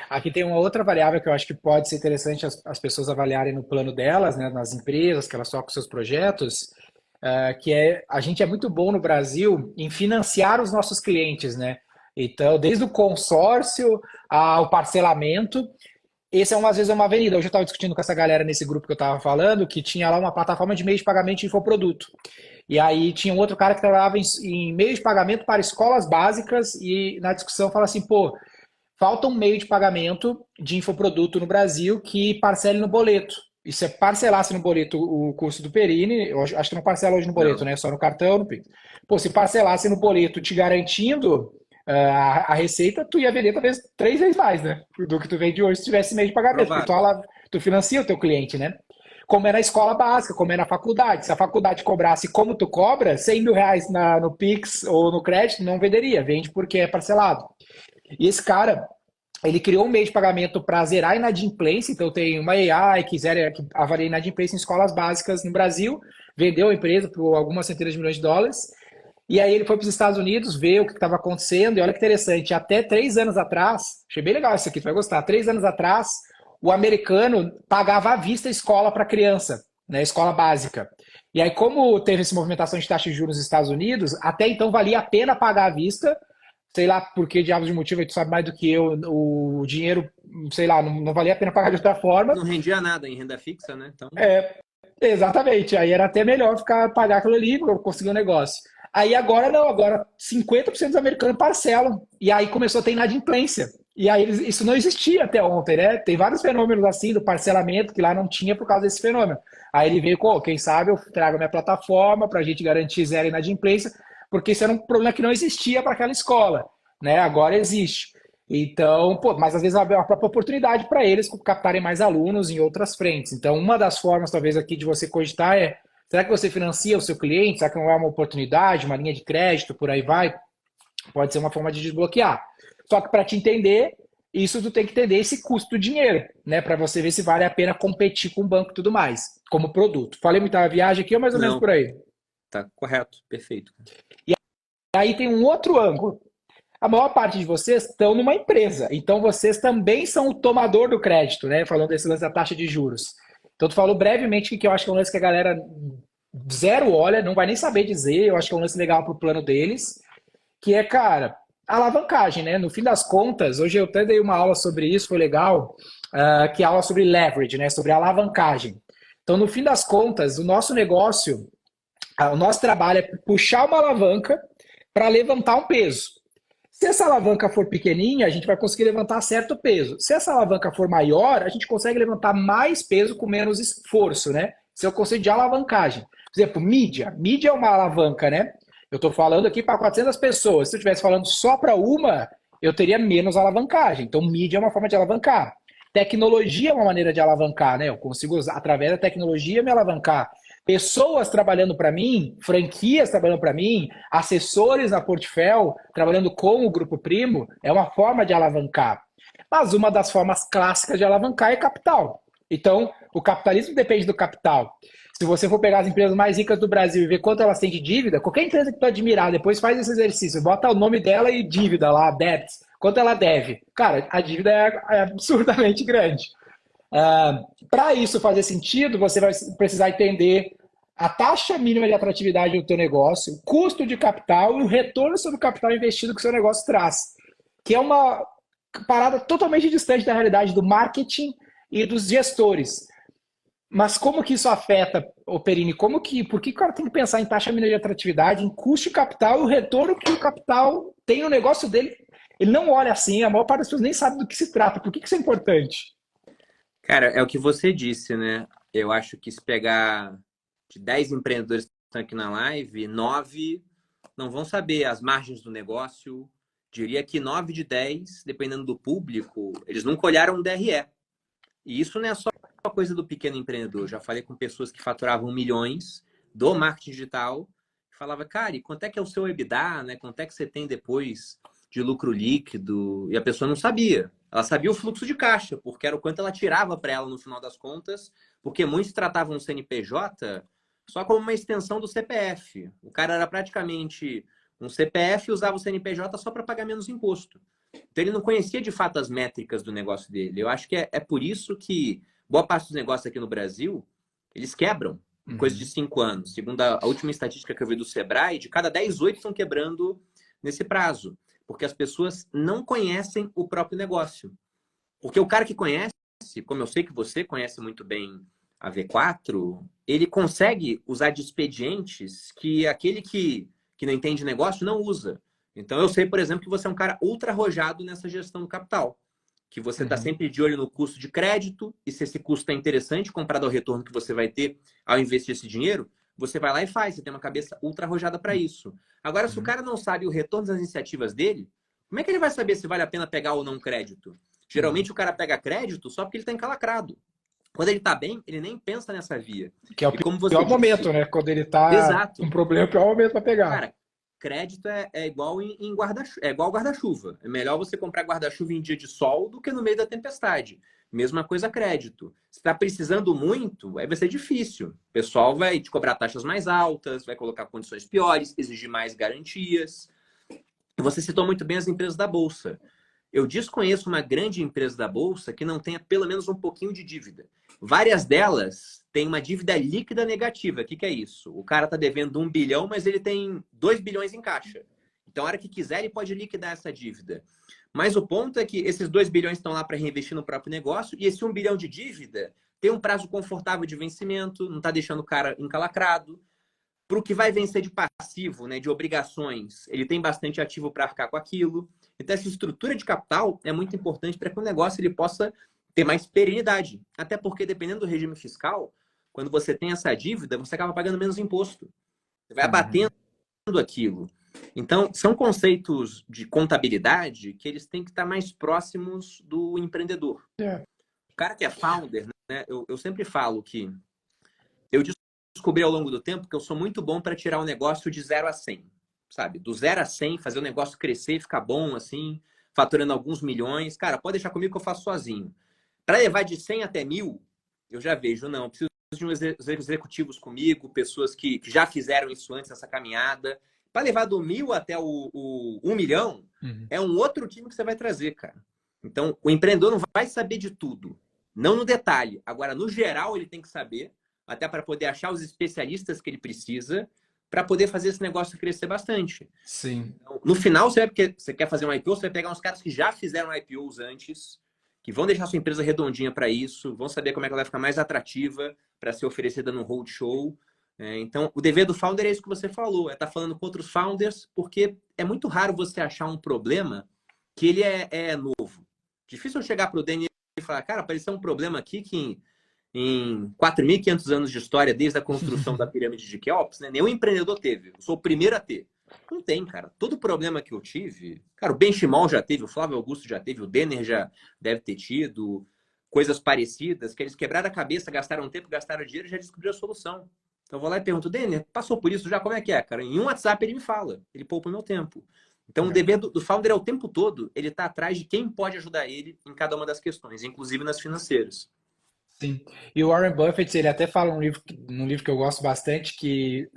Aqui tem uma outra variável que eu acho que pode ser interessante as pessoas avaliarem no plano delas, né, nas empresas que elas tocam seus projetos, que é a gente é muito bom no Brasil em financiar os nossos clientes, né? Então, desde o consórcio ao parcelamento, esse é às vezes é uma avenida. Hoje eu estava discutindo com essa galera nesse grupo que eu estava falando, que tinha lá uma plataforma de meio de pagamento de infoproduto. E aí tinha um outro cara que trabalhava em meio de pagamento para escolas básicas e na discussão fala assim, pô, falta um meio de pagamento de infoproduto no Brasil que parcele no boleto. E se parcelasse no boleto o custo do Perini, eu acho que não parcela hoje no boleto, Não. né? Só no cartão, no Pix. Pô, se parcelasse no boleto te garantindo a receita, tu ia vender talvez 3 vezes mais, né? Do que tu vende hoje se tivesse meio de pagamento. Porque Provável. tu financia o teu cliente, né? Como é na escola básica, como é na faculdade. Se a faculdade cobrasse como tu cobra, 100 mil reais no Pix ou no crédito, não venderia. Vende porque é parcelado. E esse cara, ele criou um meio de pagamento para zerar a inadimplência. Então tem uma AI que avalia a inadimplência em escolas básicas no Brasil, vendeu a empresa por algumas centenas de milhões de dólares. E aí ele foi para os Estados Unidos ver o que estava acontecendo. E olha que interessante, até 3 anos atrás, achei bem legal isso aqui, tu vai gostar. 3 anos atrás, o americano pagava à vista a escola para criança, né, escola básica. E aí, como teve essa movimentação de taxa de juros nos Estados Unidos, até então valia a pena pagar à vista, sei lá por que diabos de motivo, aí tu sabe mais do que eu, o dinheiro, sei lá, não valia a pena pagar de outra forma. Não rendia nada em renda fixa, né? Então, É, exatamente, aí era até melhor ficar pagar aquilo ali, para conseguir um negócio. Aí agora não, agora 50% dos americanos parcelam. E aí começou a ter inadimplência. E aí isso não existia até ontem, né? Tem vários fenômenos assim do parcelamento que lá não tinha por causa desse fenômeno. Aí ele veio com, quem sabe eu trago minha plataforma para a gente garantir zero inadimplência, porque isso era um problema que não existia para aquela escola, né? Agora existe. Então, pô, mas às vezes é uma própria oportunidade para eles captarem mais alunos em outras frentes. Então, uma das formas, talvez, aqui de você cogitar é: será que você financia o seu cliente? Será que não é uma oportunidade, uma linha de crédito, por aí vai? Pode ser uma forma de desbloquear. Só que para te entender, isso tu tem que entender esse custo do dinheiro, né? Para você ver se vale a pena competir com o banco e tudo mais, como produto. Falei muita viagem aqui, ou mais ou menos não, por aí. tá correto, perfeito. E aí tem um outro ângulo. A maior parte de vocês estão numa empresa, então vocês também são o tomador do crédito, né? Falando desse lance da taxa de juros. Então, tu falou brevemente que eu acho que é um lance que a galera zero olha, não vai nem saber dizer, eu acho que é um lance legal pro plano deles, que é, cara, alavancagem, né? No fim das contas, hoje eu até dei uma aula sobre isso, foi legal, que é aula sobre leverage, né? Sobre alavancagem. Então, no fim das contas, o nosso negócio, o nosso trabalho é puxar uma alavanca para levantar um peso. Se essa alavanca for pequenininha, a gente vai conseguir levantar certo peso. Se essa alavanca for maior, a gente consegue levantar mais peso com menos esforço, né? Esse é o conceito de alavancagem. Por exemplo, mídia. Mídia é uma alavanca, né? Eu estou falando aqui para 400 pessoas. Se eu estivesse falando só para uma, eu teria menos alavancagem. Então, mídia é uma forma de alavancar. Tecnologia é uma maneira de alavancar, né? Eu consigo, através da tecnologia, me alavancar. Pessoas trabalhando para mim, franquias trabalhando para mim, assessores na Portfel trabalhando com o Grupo Primo, é uma forma de alavancar. Mas uma das formas clássicas de alavancar é capital. Então, o capitalismo depende do capital. Se você for pegar as empresas mais ricas do Brasil e ver quanto elas têm de dívida, qualquer empresa que tu admirar, depois faz esse exercício, bota o nome dela e dívida lá, debts, quanto ela deve. Cara, a dívida é absurdamente grande. Para isso fazer sentido, você vai precisar entender a taxa mínima de atratividade do teu negócio, o custo de capital e o retorno sobre o capital investido que o seu negócio traz, que é uma parada totalmente distante da realidade do marketing e dos gestores. Mas como que isso afeta, o Perini? Por que o cara tem que pensar em taxa mínima de atratividade, em custo de capital e o retorno que o capital tem no negócio dele? Ele não olha assim, a maior parte das pessoas nem sabe do que se trata. Por que isso é importante? Cara, é o que você disse, né? Eu acho que se pegar de 10 empreendedores que estão aqui na live, 9 não vão saber as margens do negócio. Diria que 9 de 10, dependendo do público, eles nunca olharam um DRE. E isso não é só coisa do pequeno empreendedor. Eu já falei com pessoas que faturavam milhões do marketing digital e falava, cara, e quanto é que é o seu EBITDA, né? Quanto é que você tem depois de lucro líquido? E a pessoa não sabia. Ela sabia o fluxo de caixa, porque era o quanto ela tirava para ela no final das contas, porque muitos tratavam o CNPJ só como uma extensão do CPF. O cara era praticamente um CPF e usava o CNPJ só para pagar menos imposto. Então ele não conhecia de fato as métricas do negócio dele. Eu acho que é por isso que boa parte dos negócios aqui no Brasil, eles quebram em coisa de 5 anos. Segundo a última estatística que eu vi do Sebrae, de cada 10, 8 estão quebrando nesse prazo. Porque as pessoas não conhecem o próprio negócio. Porque o cara que conhece, como eu sei que você conhece muito bem a V4, ele consegue usar de expedientes que aquele que não entende negócio não usa. Então eu sei, por exemplo, que você é um cara ultra arrojado nessa gestão do capital. Que você está sempre de olho no custo de crédito, e se esse custo é interessante, comparado ao retorno que você vai ter ao investir esse dinheiro, você vai lá e faz. Você tem uma cabeça ultra arrojada para isso. Agora, se o cara não sabe o retorno das iniciativas dele, como é que ele vai saber se vale a pena pegar ou não crédito? Geralmente o cara pega crédito só porque ele está encalacrado. Quando ele está bem, ele nem pensa nessa via. Que é o E como você pior disse, momento, né? Quando ele tá exato. com problema, é o pior momento para pegar. Cara, crédito é igual em guarda-chuva. É igual guarda-chuva. É melhor você comprar guarda-chuva em dia de sol do que no meio da tempestade. Mesma coisa crédito. Se está precisando muito, aí vai ser difícil. O pessoal vai te cobrar taxas mais altas, vai colocar condições piores, exigir mais garantias. Você citou muito bem as empresas da Bolsa. Eu desconheço uma grande empresa da Bolsa que não tenha pelo menos um pouquinho de dívida. Várias delas têm uma dívida líquida negativa. O que é isso? O cara está devendo 1 bilhão, mas ele tem 2 bilhões em caixa. Então, a hora que quiser, ele pode liquidar essa dívida. Mas o ponto é que esses 2 bilhões estão lá para reinvestir no próprio negócio e esse 1 bilhão de dívida tem um prazo confortável de vencimento, não está deixando o cara encalacrado. Para o que vai vencer de passivo, né, de obrigações, ele tem bastante ativo para arcar com aquilo. Então, essa estrutura de capital é muito importante para que o negócio ele possa ter mais perenidade. Até porque, dependendo do regime fiscal, quando você tem essa dívida, você acaba pagando menos imposto. Você vai abatendo aquilo. Então, são conceitos de contabilidade que eles têm que estar mais próximos do empreendedor. O cara que é founder, né, eu sempre falo que eu descobri ao longo do tempo que eu sou muito bom para tirar o negócio de 0 a 100, sabe? Do 0 a 100, fazer o negócio crescer e ficar bom, assim, faturando alguns milhões. Cara, pode deixar comigo que eu faço sozinho. Para levar de 100 até 1.000, eu já vejo, não, eu preciso de uns executivos comigo, pessoas que já fizeram isso antes, essa caminhada. Para levar do 1.000 até o 1 milhão, é um outro time que você vai trazer, cara. Então, o empreendedor não vai saber de tudo. Não no detalhe. Agora, no geral, ele tem que saber, até para poder achar os especialistas que ele precisa, para poder fazer esse negócio crescer bastante. Sim. Então, no final, porque você quer fazer um IPO, você vai pegar uns caras que já fizeram IPOs antes, que vão deixar sua empresa redondinha para isso, vão saber como é que ela vai ficar mais atrativa para ser oferecida no roadshow. Então, o dever do founder é isso que você falou, é estar falando com outros founders, porque é muito raro você achar um problema que ele é novo. Difícil eu chegar para o Daniel e falar, cara, apareceu um problema aqui que em 4.500 anos de história, desde a construção da pirâmide de Quéops, né, nenhum empreendedor teve. Eu sou o primeiro a ter. Não tem, cara. Todo problema que eu tive... Cara, o Benchimol já teve, o Flávio Augusto já teve, o Denner já deve ter tido, coisas parecidas, que eles quebraram a cabeça, gastaram tempo, gastaram dinheiro e já descobriram a solução. Então eu vou lá e pergunto, Denner, passou por isso já? Como é que é, cara? Em um WhatsApp ele me fala, ele poupa o meu tempo. Então o dever do founder é o tempo todo, ele tá atrás de quem pode ajudar ele em cada uma das questões, inclusive nas financeiras. Sim. E o Warren Buffett, ele até fala num livro que eu gosto bastante, que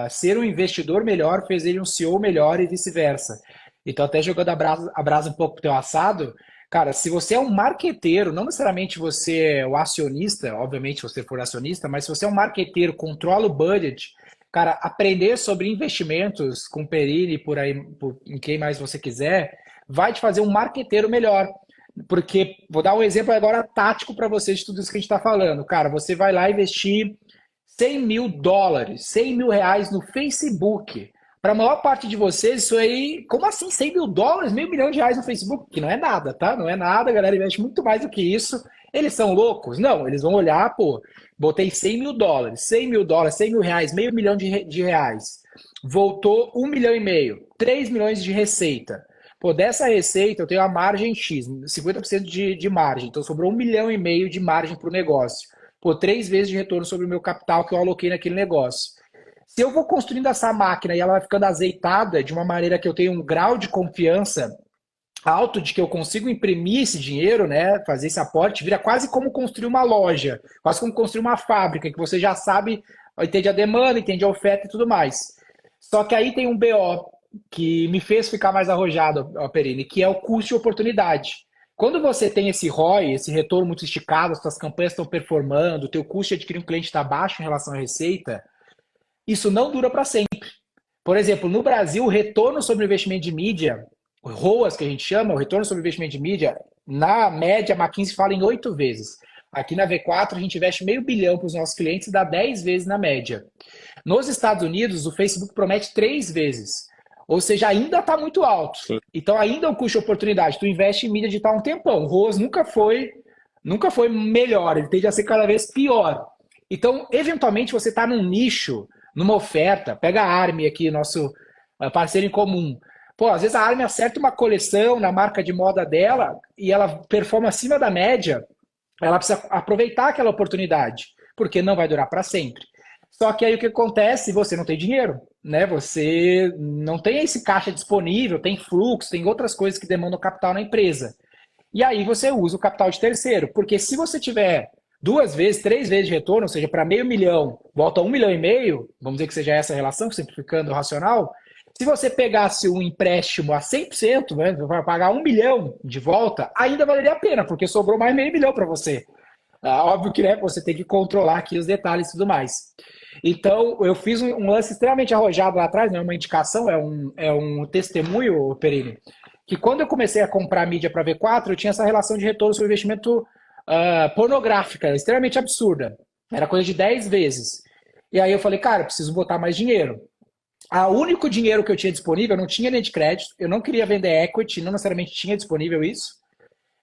ser um investidor melhor fez ele um CEO melhor e vice-versa. Então, até jogando a brasa um pouco pro teu assado, cara, se você é um marqueteiro, não necessariamente você é o acionista, obviamente se você for acionista, mas se você é um marqueteiro, controla o budget, cara, aprender sobre investimentos com o Perini, por aí, em quem mais você quiser, vai te fazer um marqueteiro melhor. Porque, vou dar um exemplo agora tático para vocês de tudo isso que a gente está falando. Cara, você vai lá investir US$ 100.000, R$ 100.000 no Facebook. Para a maior parte de vocês, isso aí, como assim US$ 100.000, R$ 1.000.000 no Facebook? Que não é nada, tá? Não é nada, a galera investe muito mais do que isso. Eles são loucos? Não, eles vão olhar, pô, botei US$ 100.000, R$ 100.000, R$ 100.000, meio milhão de reais. Voltou 1,5 milhão, 3 milhões de receita. Pô, dessa receita eu tenho a margem X, 50% de margem. Então sobrou 1,5 milhão de margem para o negócio. Pô, 3 vezes de retorno sobre o meu capital que eu aloquei naquele negócio. Se eu vou construindo essa máquina e ela vai ficando azeitada de uma maneira que eu tenho um grau de confiança alto de que eu consigo imprimir esse dinheiro, né, fazer esse aporte, vira quase como construir uma loja, quase como construir uma fábrica, que você já sabe, entende a demanda, entende a oferta e tudo mais. Só que aí tem um BO que me fez ficar mais arrojado, Perini, que é o custo de oportunidade. Quando você tem esse ROI, esse retorno muito esticado, as suas campanhas estão performando, o teu custo de adquirir um cliente está baixo em relação à receita, isso não dura para sempre. Por exemplo, no Brasil, o retorno sobre o investimento de mídia, o ROAS que a gente chama, o retorno sobre o investimento de mídia, na média, a McKinsey fala em 8 vezes. Aqui na V4, a gente investe R$ 500 milhão para os nossos clientes e dá 10 vezes na média. Nos Estados Unidos, o Facebook promete 3 vezes. Ou seja, ainda está muito alto. Sim. Então, ainda é um custo de oportunidade. Tu investe em mídia digital há um tempão. O ROAS nunca foi melhor. Ele tende a ser cada vez pior. Então, eventualmente, você está num nicho, numa oferta. Pega a Army aqui, nosso parceiro em comum. Pô, às vezes a Army acerta uma coleção na marca de moda dela e ela performa acima da média. Ela precisa aproveitar aquela oportunidade, porque não vai durar para sempre. Só que aí o que acontece? Você não tem dinheiro, né? Você não tem esse caixa disponível, tem fluxo, tem outras coisas que demandam capital na empresa. E aí você usa o capital de terceiro, porque se você tiver 2 vezes, 3 vezes de retorno, ou seja, para R$ 500 milhão, volta a 1,5 milhão, vamos dizer que seja essa a relação, simplificando o racional, Se você pegasse um empréstimo a 100%, né, vai pagar 1 milhão de volta, ainda valeria a pena, porque sobrou mais meio milhão para você. Óbvio que, né, você tem que controlar aqui os detalhes e tudo mais. Então, eu fiz um lance extremamente arrojado lá atrás, não é uma indicação, é um testemunho, Perini, que quando eu comecei a comprar mídia para V4, eu tinha essa relação de retorno sobre investimento pornográfica, extremamente absurda. Era coisa de 10 vezes. E aí eu falei, cara, eu preciso botar mais dinheiro. O único dinheiro que eu tinha disponível, eu não tinha nem de crédito, eu não queria vender equity, não necessariamente tinha disponível isso.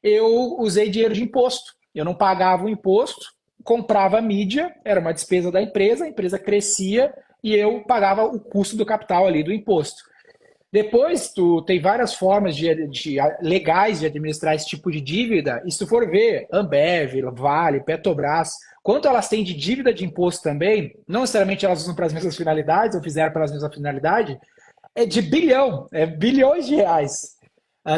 Eu usei dinheiro de imposto. Eu não pagava o imposto, comprava mídia, era uma despesa da empresa, a empresa crescia e eu pagava o custo do capital ali do imposto. Depois, tu tem várias formas legais de administrar esse tipo de dívida. E se tu for ver, Ambev, Vale, Petrobras, quanto elas têm de dívida de imposto também, não necessariamente elas usam para as mesmas finalidades, ou fizeram para as mesmas finalidades, é de bilhão, é bilhões de reais.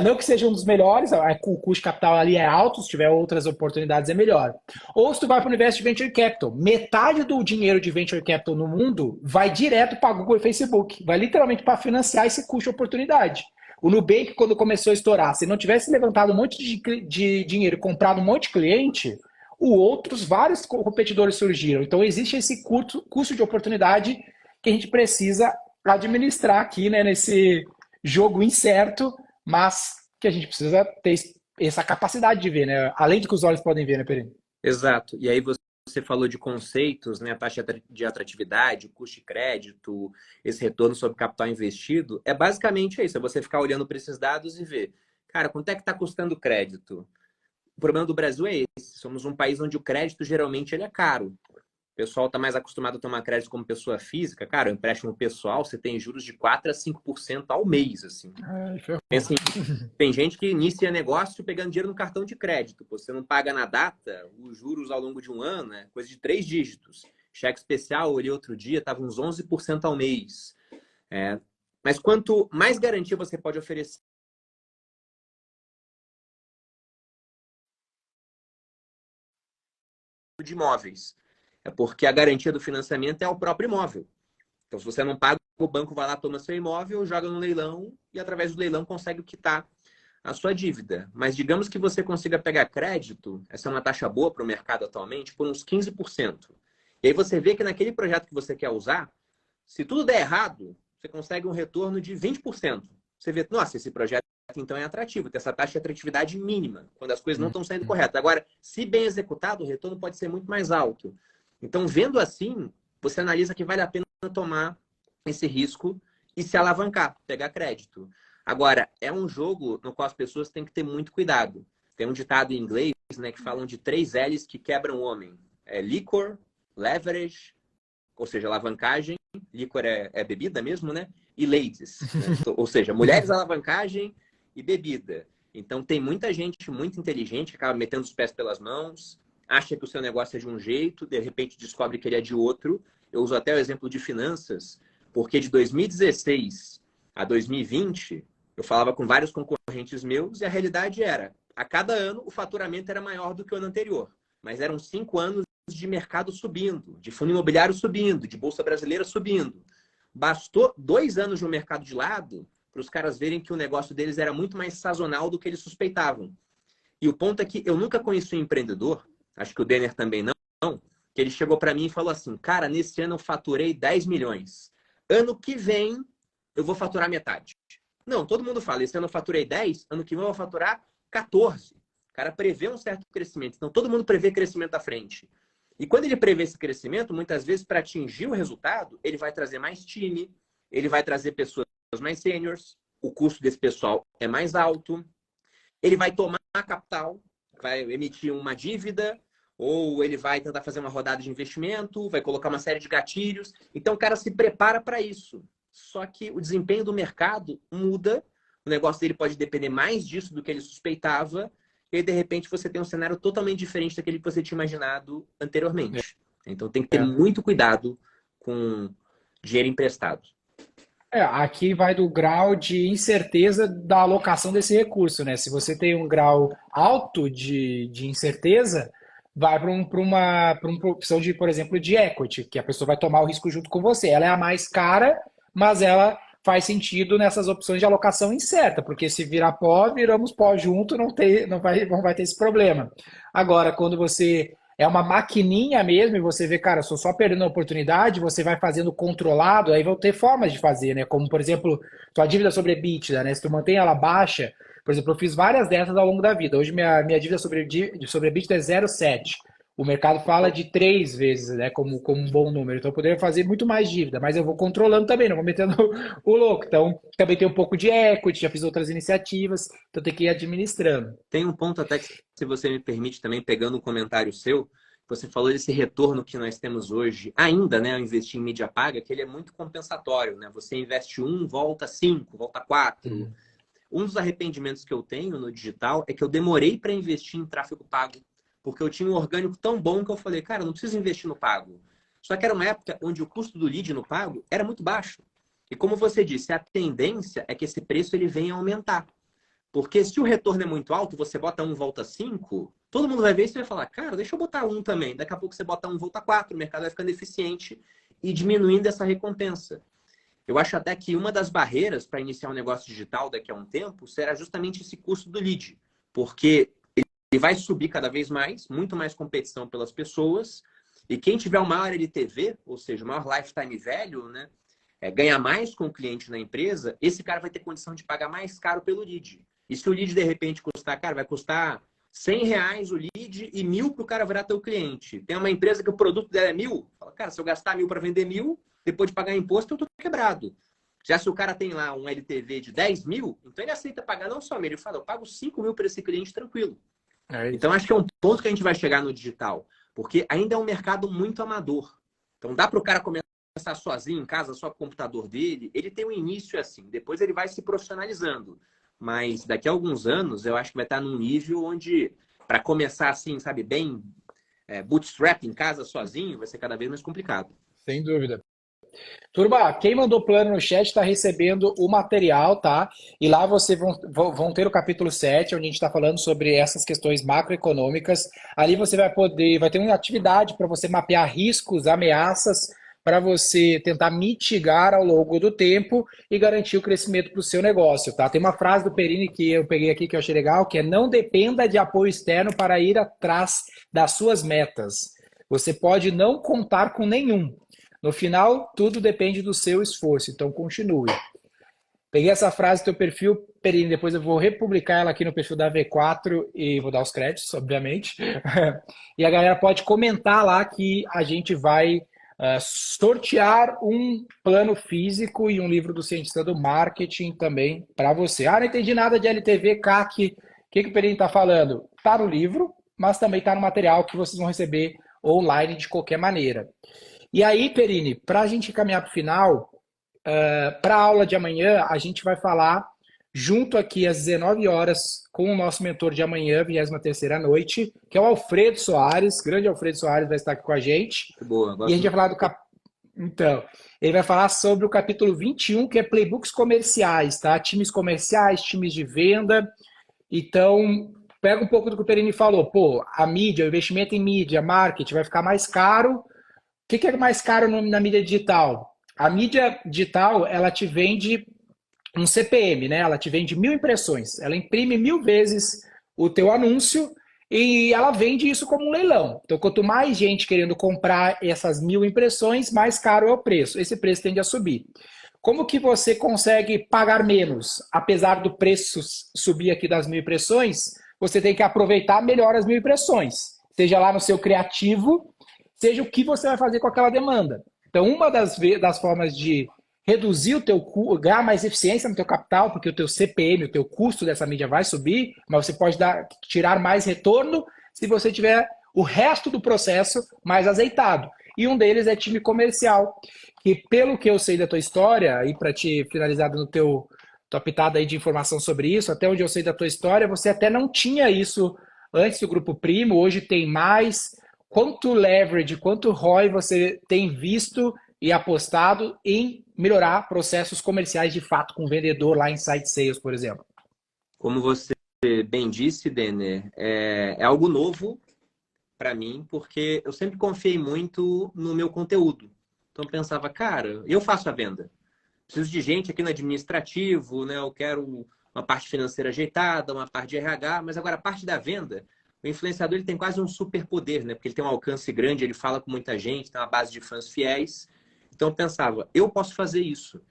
Não que seja um dos melhores, o custo de capital ali é alto, se tiver outras oportunidades é melhor. Ou se tu vai para o universo de Venture Capital, metade do dinheiro de Venture Capital no mundo vai direto para Google e Facebook, vai literalmente para financiar esse custo de oportunidade. O Nubank, quando começou a estourar, se não tivesse levantado um monte de dinheiro e comprado um monte de cliente, vários competidores surgiram. Então existe esse custo de oportunidade que a gente precisa administrar aqui, né, nesse jogo incerto, mas que a gente precisa ter essa capacidade de ver, né? Além do que os olhos podem ver, né, Perini? Exato. E aí você falou de conceitos, né? A taxa de atratividade, o custo de crédito, esse retorno sobre capital investido. É basicamente isso, é você ficar olhando para esses dados e ver, cara, quanto é que está custando o crédito? O problema do Brasil é esse. Somos um país onde o crédito geralmente ele é caro. O pessoal está mais acostumado a tomar crédito como pessoa física. Cara, o empréstimo pessoal, você tem juros de 4 a 5% ao mês, assim. Pensa tem gente que inicia negócio pegando dinheiro no cartão de crédito. Você não paga na data, os juros ao longo de um ano é coisa de 3 dígitos. Cheque especial, eu olhei outro dia, estava uns 11% ao mês. Mas quanto mais garantia você pode oferecer de imóveis, é porque a garantia do financiamento é o próprio imóvel. Então, se você não paga, o banco vai lá, toma seu imóvel, joga no leilão e, através do leilão, consegue quitar a sua dívida. Mas digamos que você consiga pegar crédito, essa é uma taxa boa para o mercado atualmente, por uns 15%. E aí você vê que naquele projeto que você quer usar, se tudo der errado, você consegue um retorno de 20%. Você vê, nossa, esse projeto então é atrativo, tem essa taxa de atratividade mínima, quando as coisas não estão saindo corretas. Agora, se bem executado, o retorno pode ser muito mais alto. Então, vendo assim, você analisa que vale a pena tomar esse risco e se alavancar, pegar crédito. Agora, é um jogo no qual as pessoas têm que ter muito cuidado. Tem um ditado em inglês, né, que falam de 3 L's que quebram o homem. É liquor, leverage, ou seja, alavancagem, liquor é bebida mesmo, né? E ladies, né? Ou seja, mulheres, alavancagem e bebida. Então, tem muita gente muito inteligente que acaba metendo os pés pelas mãos, acha que o seu negócio é de um jeito, de repente descobre que ele é de outro. Eu uso até o exemplo de finanças, porque de 2016 a 2020, eu falava com vários concorrentes meus e a realidade era, a cada ano o faturamento era maior do que o ano anterior. Mas eram 5 anos de mercado subindo, de fundo imobiliário subindo, de bolsa brasileira subindo. Bastou 2 anos no mercado de lado para os caras verem que o negócio deles era muito mais sazonal do que eles suspeitavam. E o ponto é que eu nunca conheci um empreendedor, acho que o Denner também não, que ele chegou para mim e falou assim, cara, nesse ano eu faturei 10 milhões. Ano que vem eu vou faturar metade. Não, todo mundo fala, esse ano eu faturei 10, ano que vem eu vou faturar 14. O cara prevê um certo crescimento. Então todo mundo prevê crescimento à frente. E quando ele prevê esse crescimento, muitas vezes para atingir o resultado, ele vai trazer mais time, ele vai trazer pessoas mais seniors, o custo desse pessoal é mais alto, ele vai tomar capital, vai emitir uma dívida, ou ele vai tentar fazer uma rodada de investimento, vai colocar uma série de gatilhos. Então o cara se prepara para isso. Só que o desempenho do mercado muda, o negócio dele pode depender mais disso do que ele suspeitava, e aí, de repente você tem um cenário totalmente diferente daquele que você tinha imaginado anteriormente. Então tem que ter muito cuidado com dinheiro emprestado. Aqui vai do grau de incerteza da alocação desse recurso, né? Se você tem um grau alto de incerteza, vai para uma opção de, por exemplo, de equity, que a pessoa vai tomar o risco junto com você. Ela é a mais cara, mas ela faz sentido nessas opções de alocação incerta, porque se virar pó, viramos pó junto, não vai ter esse problema. Agora, quando você é uma maquininha mesmo e você vê, cara, sou só perdendo a oportunidade, você vai fazendo controlado, aí vão ter formas de fazer, né? Como, por exemplo, sua dívida sobre EBITDA, né? Se tu mantém ela baixa, por exemplo, eu fiz várias dessas ao longo da vida. Hoje minha dívida sobre EBITDA é 0,7. O mercado fala de 3 vezes, né, como um bom número. Então eu poderia fazer muito mais dívida, mas eu vou controlando também, não vou metendo o louco. Então também tem um pouco de equity, já fiz outras iniciativas, então tem que ir administrando. Tem um ponto até que, se você me permite também, pegando um comentário seu, você falou desse retorno que nós temos hoje, ainda, né, ao investir em mídia paga, que ele é muito compensatório, né? Você investe um, volta cinco, volta quatro. Uhum. Um dos arrependimentos que eu tenho no digital é que eu demorei para investir em tráfego pago, porque eu tinha um orgânico tão bom que eu falei, cara, não preciso investir no pago. Só que era uma época onde o custo do lead no pago era muito baixo. E como você disse, a tendência é que esse preço ele venha a aumentar. Porque se o retorno é muito alto, você bota um, volta 5, todo mundo vai ver isso e vai falar, cara, deixa eu botar um também. Daqui a pouco você bota um, volta 4, o mercado vai ficando eficiente e diminuindo essa recompensa. Eu acho até que uma das barreiras para iniciar um negócio digital daqui a um tempo será justamente esse custo do lead. Porque ele vai subir cada vez mais, muito mais competição pelas pessoas. E quem tiver o maior LTV, ou seja, o maior lifetime value, né, ganhar mais com o cliente na empresa, esse cara vai ter condição de pagar mais caro pelo lead. E se o lead, de repente, custar, cara, vai custar R$ 100 o lead e 1.000 para o cara virar teu cliente. Tem uma empresa que o produto dela é 1.000. Fala, cara, se eu gastar 1.000 para vender 1.000, depois de pagar imposto, eu tô quebrado. Já se o cara tem lá um LTV de 10.000, então ele aceita pagar não só 1.000, ele fala, eu pago 5.000 para esse cliente tranquilo. Então acho que é um ponto que a gente vai chegar no digital, porque ainda é um mercado muito amador. Então dá para o cara começar sozinho em casa, só com o computador dele, ele tem um início assim, depois ele vai se profissionalizando. Mas daqui a alguns anos, eu acho que vai estar num nível onde, para começar assim, sabe, bem bootstrap em casa sozinho, vai ser cada vez mais complicado. Sem dúvida. Turma, quem mandou plano no chat está recebendo o material, tá? E lá vocês vão ter o capítulo 7, onde a gente está falando sobre essas questões macroeconômicas. Ali você vai ter uma atividade para você mapear riscos, ameaças, para você tentar mitigar ao longo do tempo e garantir o crescimento para o seu negócio, tá? Tem uma frase do Perini que eu peguei aqui que eu achei legal, que é: não dependa de apoio externo para ir atrás das suas metas. Você pode não contar com nenhum. No final, tudo depende do seu esforço, então continue. Peguei essa frase do teu perfil, Perini, depois eu vou republicar ela aqui no perfil da V4 e vou dar os créditos, obviamente. E a galera pode comentar lá que a gente vai sortear um plano físico e um livro do cientista do marketing também para você. Ah, não entendi nada de LTV, CAC. O que o Perini está falando? Está no livro, mas também está no material que vocês vão receber online de qualquer maneira. E aí, Perini, para a gente caminhar para o final, para a aula de amanhã, a gente vai falar junto aqui às 19 horas com o nosso mentor de amanhã, 23ª noite, que é o Alfredo Soares. Grande Alfredo Soares vai estar aqui com a gente. Boa, E a gente vai falar Então, ele vai falar sobre o capítulo 21, que é playbooks comerciais, tá? Times comerciais, times de venda. Então, pega um pouco do que o Perini falou. Pô, a mídia, o investimento em mídia, marketing vai ficar mais caro. O que é mais caro na mídia digital? A mídia digital, ela te vende um CPM, né? Ela te vende 1.000 impressões. Ela imprime 1.000 vezes o teu anúncio e ela vende isso como um leilão. Então, quanto mais gente querendo comprar essas 1.000 impressões, mais caro é o preço. Esse preço tende a subir. Como que você consegue pagar menos, apesar do preço subir aqui das 1.000 impressões? Você tem que aproveitar melhor as 1.000 impressões. Seja lá no seu criativo, seja o que você vai fazer com aquela demanda. Então, uma das formas de reduzir o teu custo, ganhar mais eficiência no teu capital, porque o teu CPM, o teu custo dessa mídia vai subir, mas você pode tirar mais retorno se você tiver o resto do processo mais azeitado. E um deles é time comercial, que pelo que eu sei da tua história, e para te finalizar no tua pitada aí de informação sobre isso, até onde eu sei da tua história, você até não tinha isso antes do Grupo Primo, hoje tem mais. Quanto leverage, quanto ROI você tem visto e apostado em melhorar processos comerciais de fato com o vendedor lá em site sales, por exemplo? Como você bem disse, Denner, é algo novo para mim, porque eu sempre confiei muito no meu conteúdo. Então eu pensava, cara, eu faço a venda. preciso de gente aqui no administrativo, né? Eu quero uma parte financeira ajeitada, uma parte de RH, mas agora a parte da venda, o influenciador ele tem quase um superpoder, né? Porque ele tem um alcance grande, ele fala com muita gente, tem uma base de fãs fiéis. Então eu pensava, eu posso fazer isso.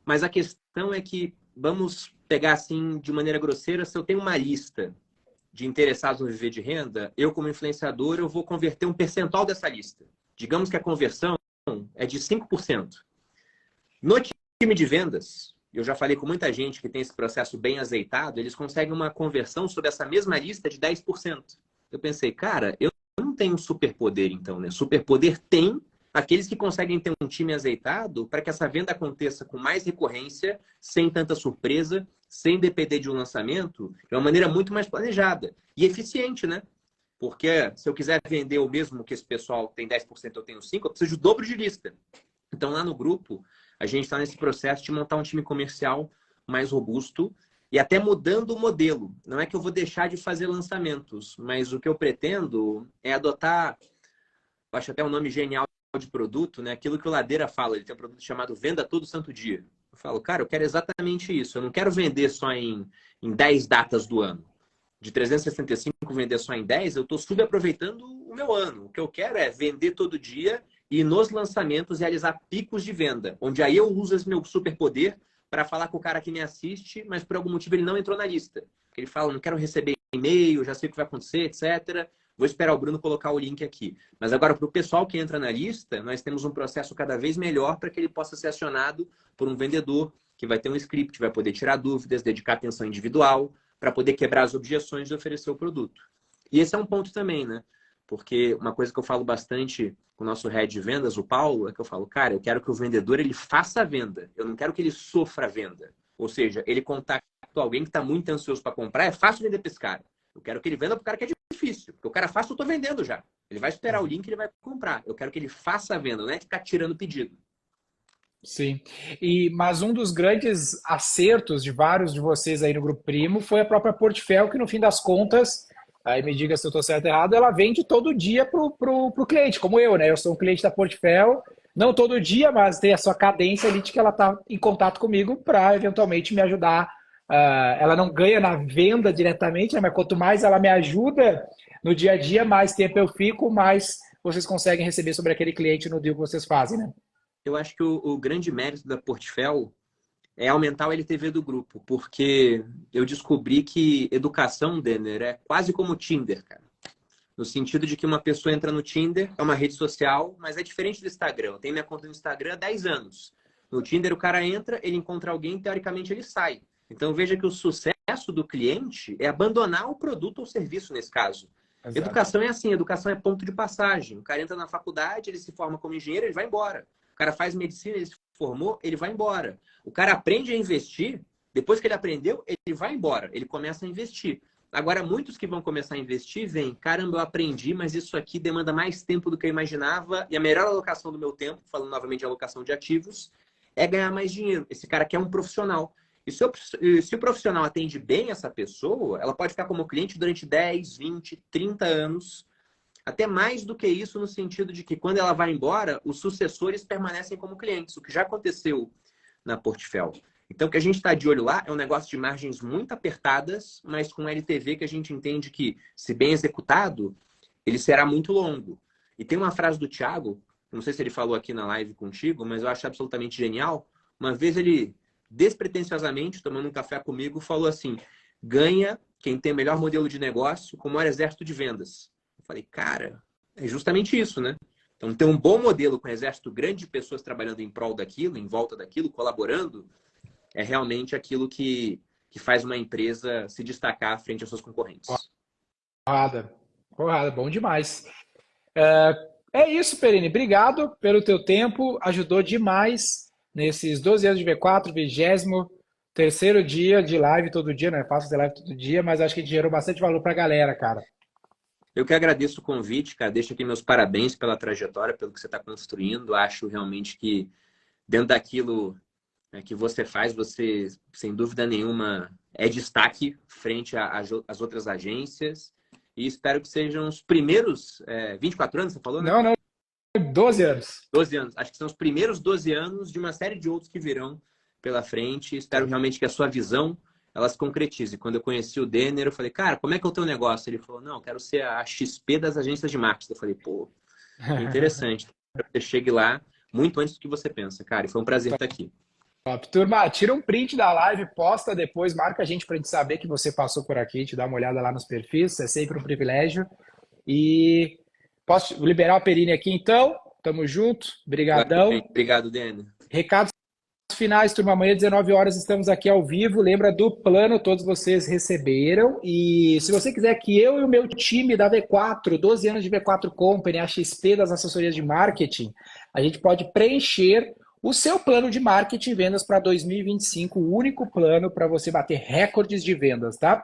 Mas a questão é que, vamos pegar assim de maneira grosseira, se eu tenho uma lista de interessados no viver de renda, eu como influenciador, eu vou converter um percentual dessa lista. Digamos que a conversão é de 5%. No time de vendas, eu já falei com muita gente que tem esse processo bem azeitado, eles conseguem uma conversão sobre essa mesma lista de 10%. Eu pensei, cara, eu não tenho superpoder então, né? Superpoder tem aqueles que conseguem ter um time azeitado para que essa venda aconteça com mais recorrência, sem tanta surpresa, sem depender de um lançamento, de uma maneira muito mais planejada e eficiente, né? Porque se eu quiser vender o mesmo que esse pessoal tem 10%, eu tenho 5%, eu preciso do dobro de lista. Então, lá no grupo, a gente está nesse processo de montar um time comercial mais robusto e até mudando o modelo. Não é que eu vou deixar de fazer lançamentos, mas o que eu pretendo é adotar, eu acho até um nome genial de produto, né? Aquilo que o Ladeira fala, ele tem um produto chamado Venda Todo Santo Dia. Eu falo, cara, eu quero exatamente isso. Eu não quero vender só em 10 datas do ano. De 365 vender só em 10, eu estou subaproveitando o meu ano. O que eu quero é vender todo dia e nos lançamentos realizar picos de venda, onde aí eu uso esse meu superpoder para falar com o cara que me assiste, mas por algum motivo ele não entrou na lista. Ele fala, não quero receber e-mail, já sei o que vai acontecer, etc. Vou esperar o Bruno colocar o link aqui. Mas agora, para o pessoal que entra na lista, nós temos um processo cada vez melhor para que ele possa ser acionado por um vendedor que vai ter um script, vai poder tirar dúvidas, dedicar atenção individual, para poder quebrar as objeções e oferecer o produto. E esse é um ponto também, né? Porque uma coisa que eu falo bastante com o nosso head de vendas, o Paulo, é que eu falo, cara, eu quero que o vendedor ele faça a venda. Eu não quero que ele sofra a venda. Ou seja, ele contacta alguém que está muito ansioso para comprar, é fácil vender para esse cara. Eu quero que ele venda para o cara que é difícil. Porque o cara fácil eu estou vendendo já. Ele vai esperar o link e ele vai comprar. Eu quero que ele faça a venda, não é ficar tirando pedido. Sim. Mas um dos grandes acertos de vários de vocês aí no Grupo Primo foi a própria Portfel, que no fim das contas, aí me diga se eu estou certo ou errado, ela vende todo dia pro cliente, como eu, né? Eu sou um cliente da Portfel, não todo dia, mas tem a sua cadência ali de que ela está em contato comigo para eventualmente me ajudar. Ela não ganha na venda diretamente, né? Mas quanto mais ela me ajuda no dia a dia, mais tempo eu fico, mais vocês conseguem receber sobre aquele cliente no deal que vocês fazem, né? Eu acho que o grande mérito da Portfel é aumentar o LTV do grupo, porque eu descobri que educação, Denner, é quase como o Tinder, cara. No sentido de que uma pessoa entra no Tinder, é uma rede social, mas é diferente do Instagram. Eu tenho minha conta no Instagram há 10 anos. No Tinder, o cara entra, ele encontra alguém, teoricamente ele sai. Então veja que o sucesso do cliente é abandonar o produto ou serviço nesse caso. Exato. Educação é assim, educação é ponto de passagem. O cara entra na faculdade, ele se forma como engenheiro, ele vai embora. O cara faz medicina, ele se formou, ele vai embora. O cara aprende a investir, depois que ele aprendeu, ele vai embora, ele começa a investir. Agora, muitos que vão começar a investir, vêm, caramba, eu aprendi, mas isso aqui demanda mais tempo do que eu imaginava, e a melhor alocação do meu tempo, falando novamente de alocação de ativos, é ganhar mais dinheiro. Esse cara quer um profissional. E se o profissional atende bem essa pessoa, ela pode ficar como cliente durante 10, 20, 30 anos, até mais do que isso, no sentido de que quando ela vai embora, os sucessores permanecem como clientes, o que já aconteceu na Portfel. Então, o que a gente está de olho lá é um negócio de margens muito apertadas, mas com LTV que a gente entende que, se bem executado, ele será muito longo. E tem uma frase do Thiago, não sei se ele falou aqui na live contigo, mas eu acho absolutamente genial. Uma vez ele, despretensiosamente, tomando um café comigo, falou assim, ganha quem tem o melhor modelo de negócio com o maior exército de vendas. Eu falei, cara, é justamente isso, né? Então, ter um bom modelo com um exército grande de pessoas trabalhando em prol daquilo, em volta daquilo, colaborando, é realmente aquilo que faz uma empresa se destacar frente aos seus concorrentes. Porrada. Porrada, bom demais. É isso, Perini. Obrigado pelo teu tempo. Ajudou demais nesses 12 anos de V4, 23º dia de live todo dia, não é fácil fazer live todo dia, mas acho que a gente gerou bastante valor para a galera, cara. Eu que agradeço o convite, cara. Deixo aqui meus parabéns pela trajetória, pelo que você está construindo. Acho realmente que dentro daquilo que você faz, você, sem dúvida nenhuma, é destaque frente às outras agências. E espero que sejam os primeiros 24 anos, você falou, né? Não, não, 12 anos. 12 anos. Acho que são os primeiros 12 anos de uma série de outros que virão pela frente. Espero realmente que a sua visão ela se concretize. Quando eu conheci o Denner, eu falei, cara, como é que é o teu negócio? Ele falou, não, eu quero ser a XP das agências de marketing. Eu falei, pô, que interessante. Você chegue lá muito antes do que você pensa, cara. E foi um prazer estar aqui. Top. Turma, tira um print da live, posta depois, marca a gente pra gente saber que você passou por aqui, te dá uma olhada lá nos perfis, é sempre um privilégio. E posso liberar o Perini aqui então? Tamo junto, brigadão. Obrigado, Denner. Recados finais, turma, amanhã 19 horas estamos aqui ao vivo. Lembra do plano, todos vocês receberam. E se você quiser que eu e o meu time da V4, 12 anos de V4 Company, a XP das assessorias de marketing, a gente pode preencher o seu plano de marketing e vendas para 2025, o único plano para você bater recordes de vendas, tá?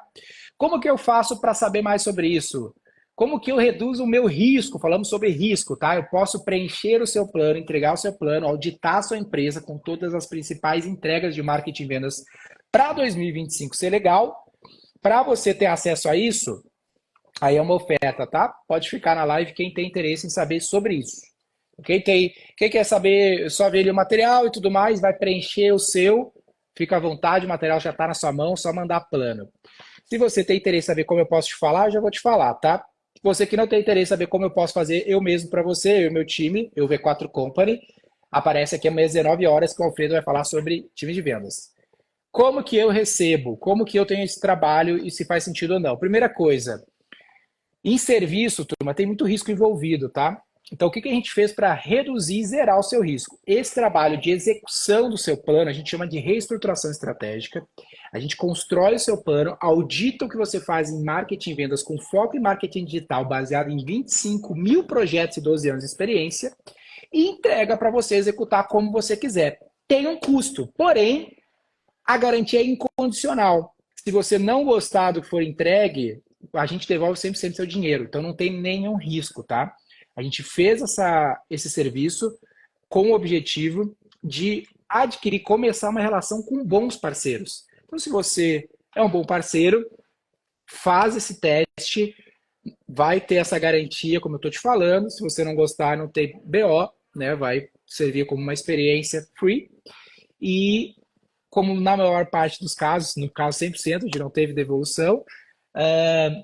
Como que eu faço para saber mais sobre isso? Como que eu reduzo o meu risco? Falamos sobre risco, tá? Eu posso preencher o seu plano, entregar o seu plano, auditar a sua empresa com todas as principais entregas de marketing e vendas para 2025 ser legal. Para você ter acesso a isso, aí é uma oferta, tá? Pode ficar na live quem tem interesse em saber sobre isso. Quem quer saber, só ver ali o material e tudo mais, vai preencher o seu, fica à vontade, o material já está na sua mão, só mandar plano. Se você tem interesse em saber como eu posso te falar, eu já vou te falar, tá? Você que não tem interesse em saber como eu posso fazer eu mesmo para você, eu e meu time, eu V4 Company, aparece aqui amanhã às 19 horas que o Alfredo vai falar sobre time de vendas. Como que eu recebo? Como que eu tenho esse trabalho e se faz sentido ou não? Primeira coisa, em serviço, turma, tem muito risco envolvido, tá? Então, o que a gente fez para reduzir e zerar o seu risco? Esse trabalho de execução do seu plano, a gente chama de reestruturação estratégica. A gente constrói o seu plano, audita o que você faz em marketing e vendas com foco em marketing digital, baseado em 25 mil projetos e 12 anos de experiência, e entrega para você executar como você quiser. Tem um custo, porém, a garantia é incondicional. Se você não gostar do que for entregue, a gente devolve 100% do seu dinheiro. Então, não tem nenhum risco, tá? A gente fez esse serviço com o objetivo de adquirir, começar uma relação com bons parceiros. Então, se você é um bom parceiro, faz esse teste, vai ter essa garantia, como eu estou te falando. Se você não gostar, não tem BO, né? Vai servir como uma experiência free. E, como na maior parte dos casos, no caso 100%, a gente não teve devolução,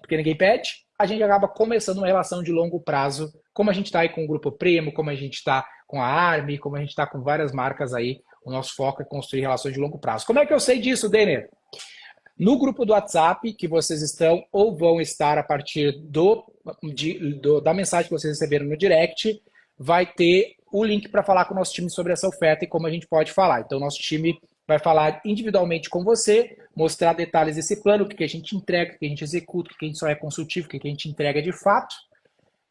porque ninguém pede, a gente acaba começando uma relação de longo prazo, como a gente está aí com o Grupo Primo, como a gente está com a Army, como a gente está com várias marcas aí, o nosso foco é construir relações de longo prazo. Como é que eu sei disso, Denner? No grupo do WhatsApp, que vocês estão ou vão estar a partir da mensagem que vocês receberam no direct, vai ter o link para falar com o nosso time sobre essa oferta e como a gente pode falar. Então, nosso time vai falar individualmente com você, mostrar detalhes desse plano, o que a gente entrega, o que a gente executa, o que a gente só é consultivo, o que a gente entrega de fato.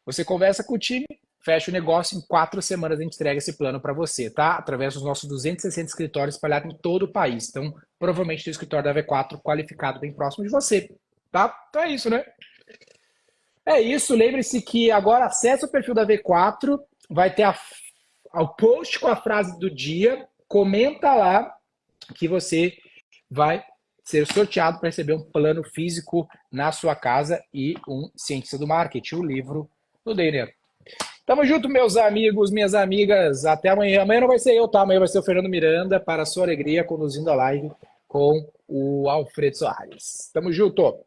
Você conversa com o time, fecha o negócio, em 4 semanas a gente entrega esse plano para você, tá? Através dos nossos 260 escritórios espalhados em todo o país. Então, provavelmente tem o escritório da V4 qualificado bem próximo de você, tá? Então é isso, né? É isso, lembre-se que agora acesse o perfil da V4, vai ter o post com a frase do dia, comenta lá que você vai ser sorteado para receber um plano físico na sua casa e um Ciência do Marketing, o livro do Denner. Tamo junto, meus amigos, minhas amigas. Até amanhã. Amanhã não vai ser eu, tá? Amanhã vai ser o Fernando Miranda, para a sua alegria, conduzindo a live com o Alfredo Soares. Tamo junto.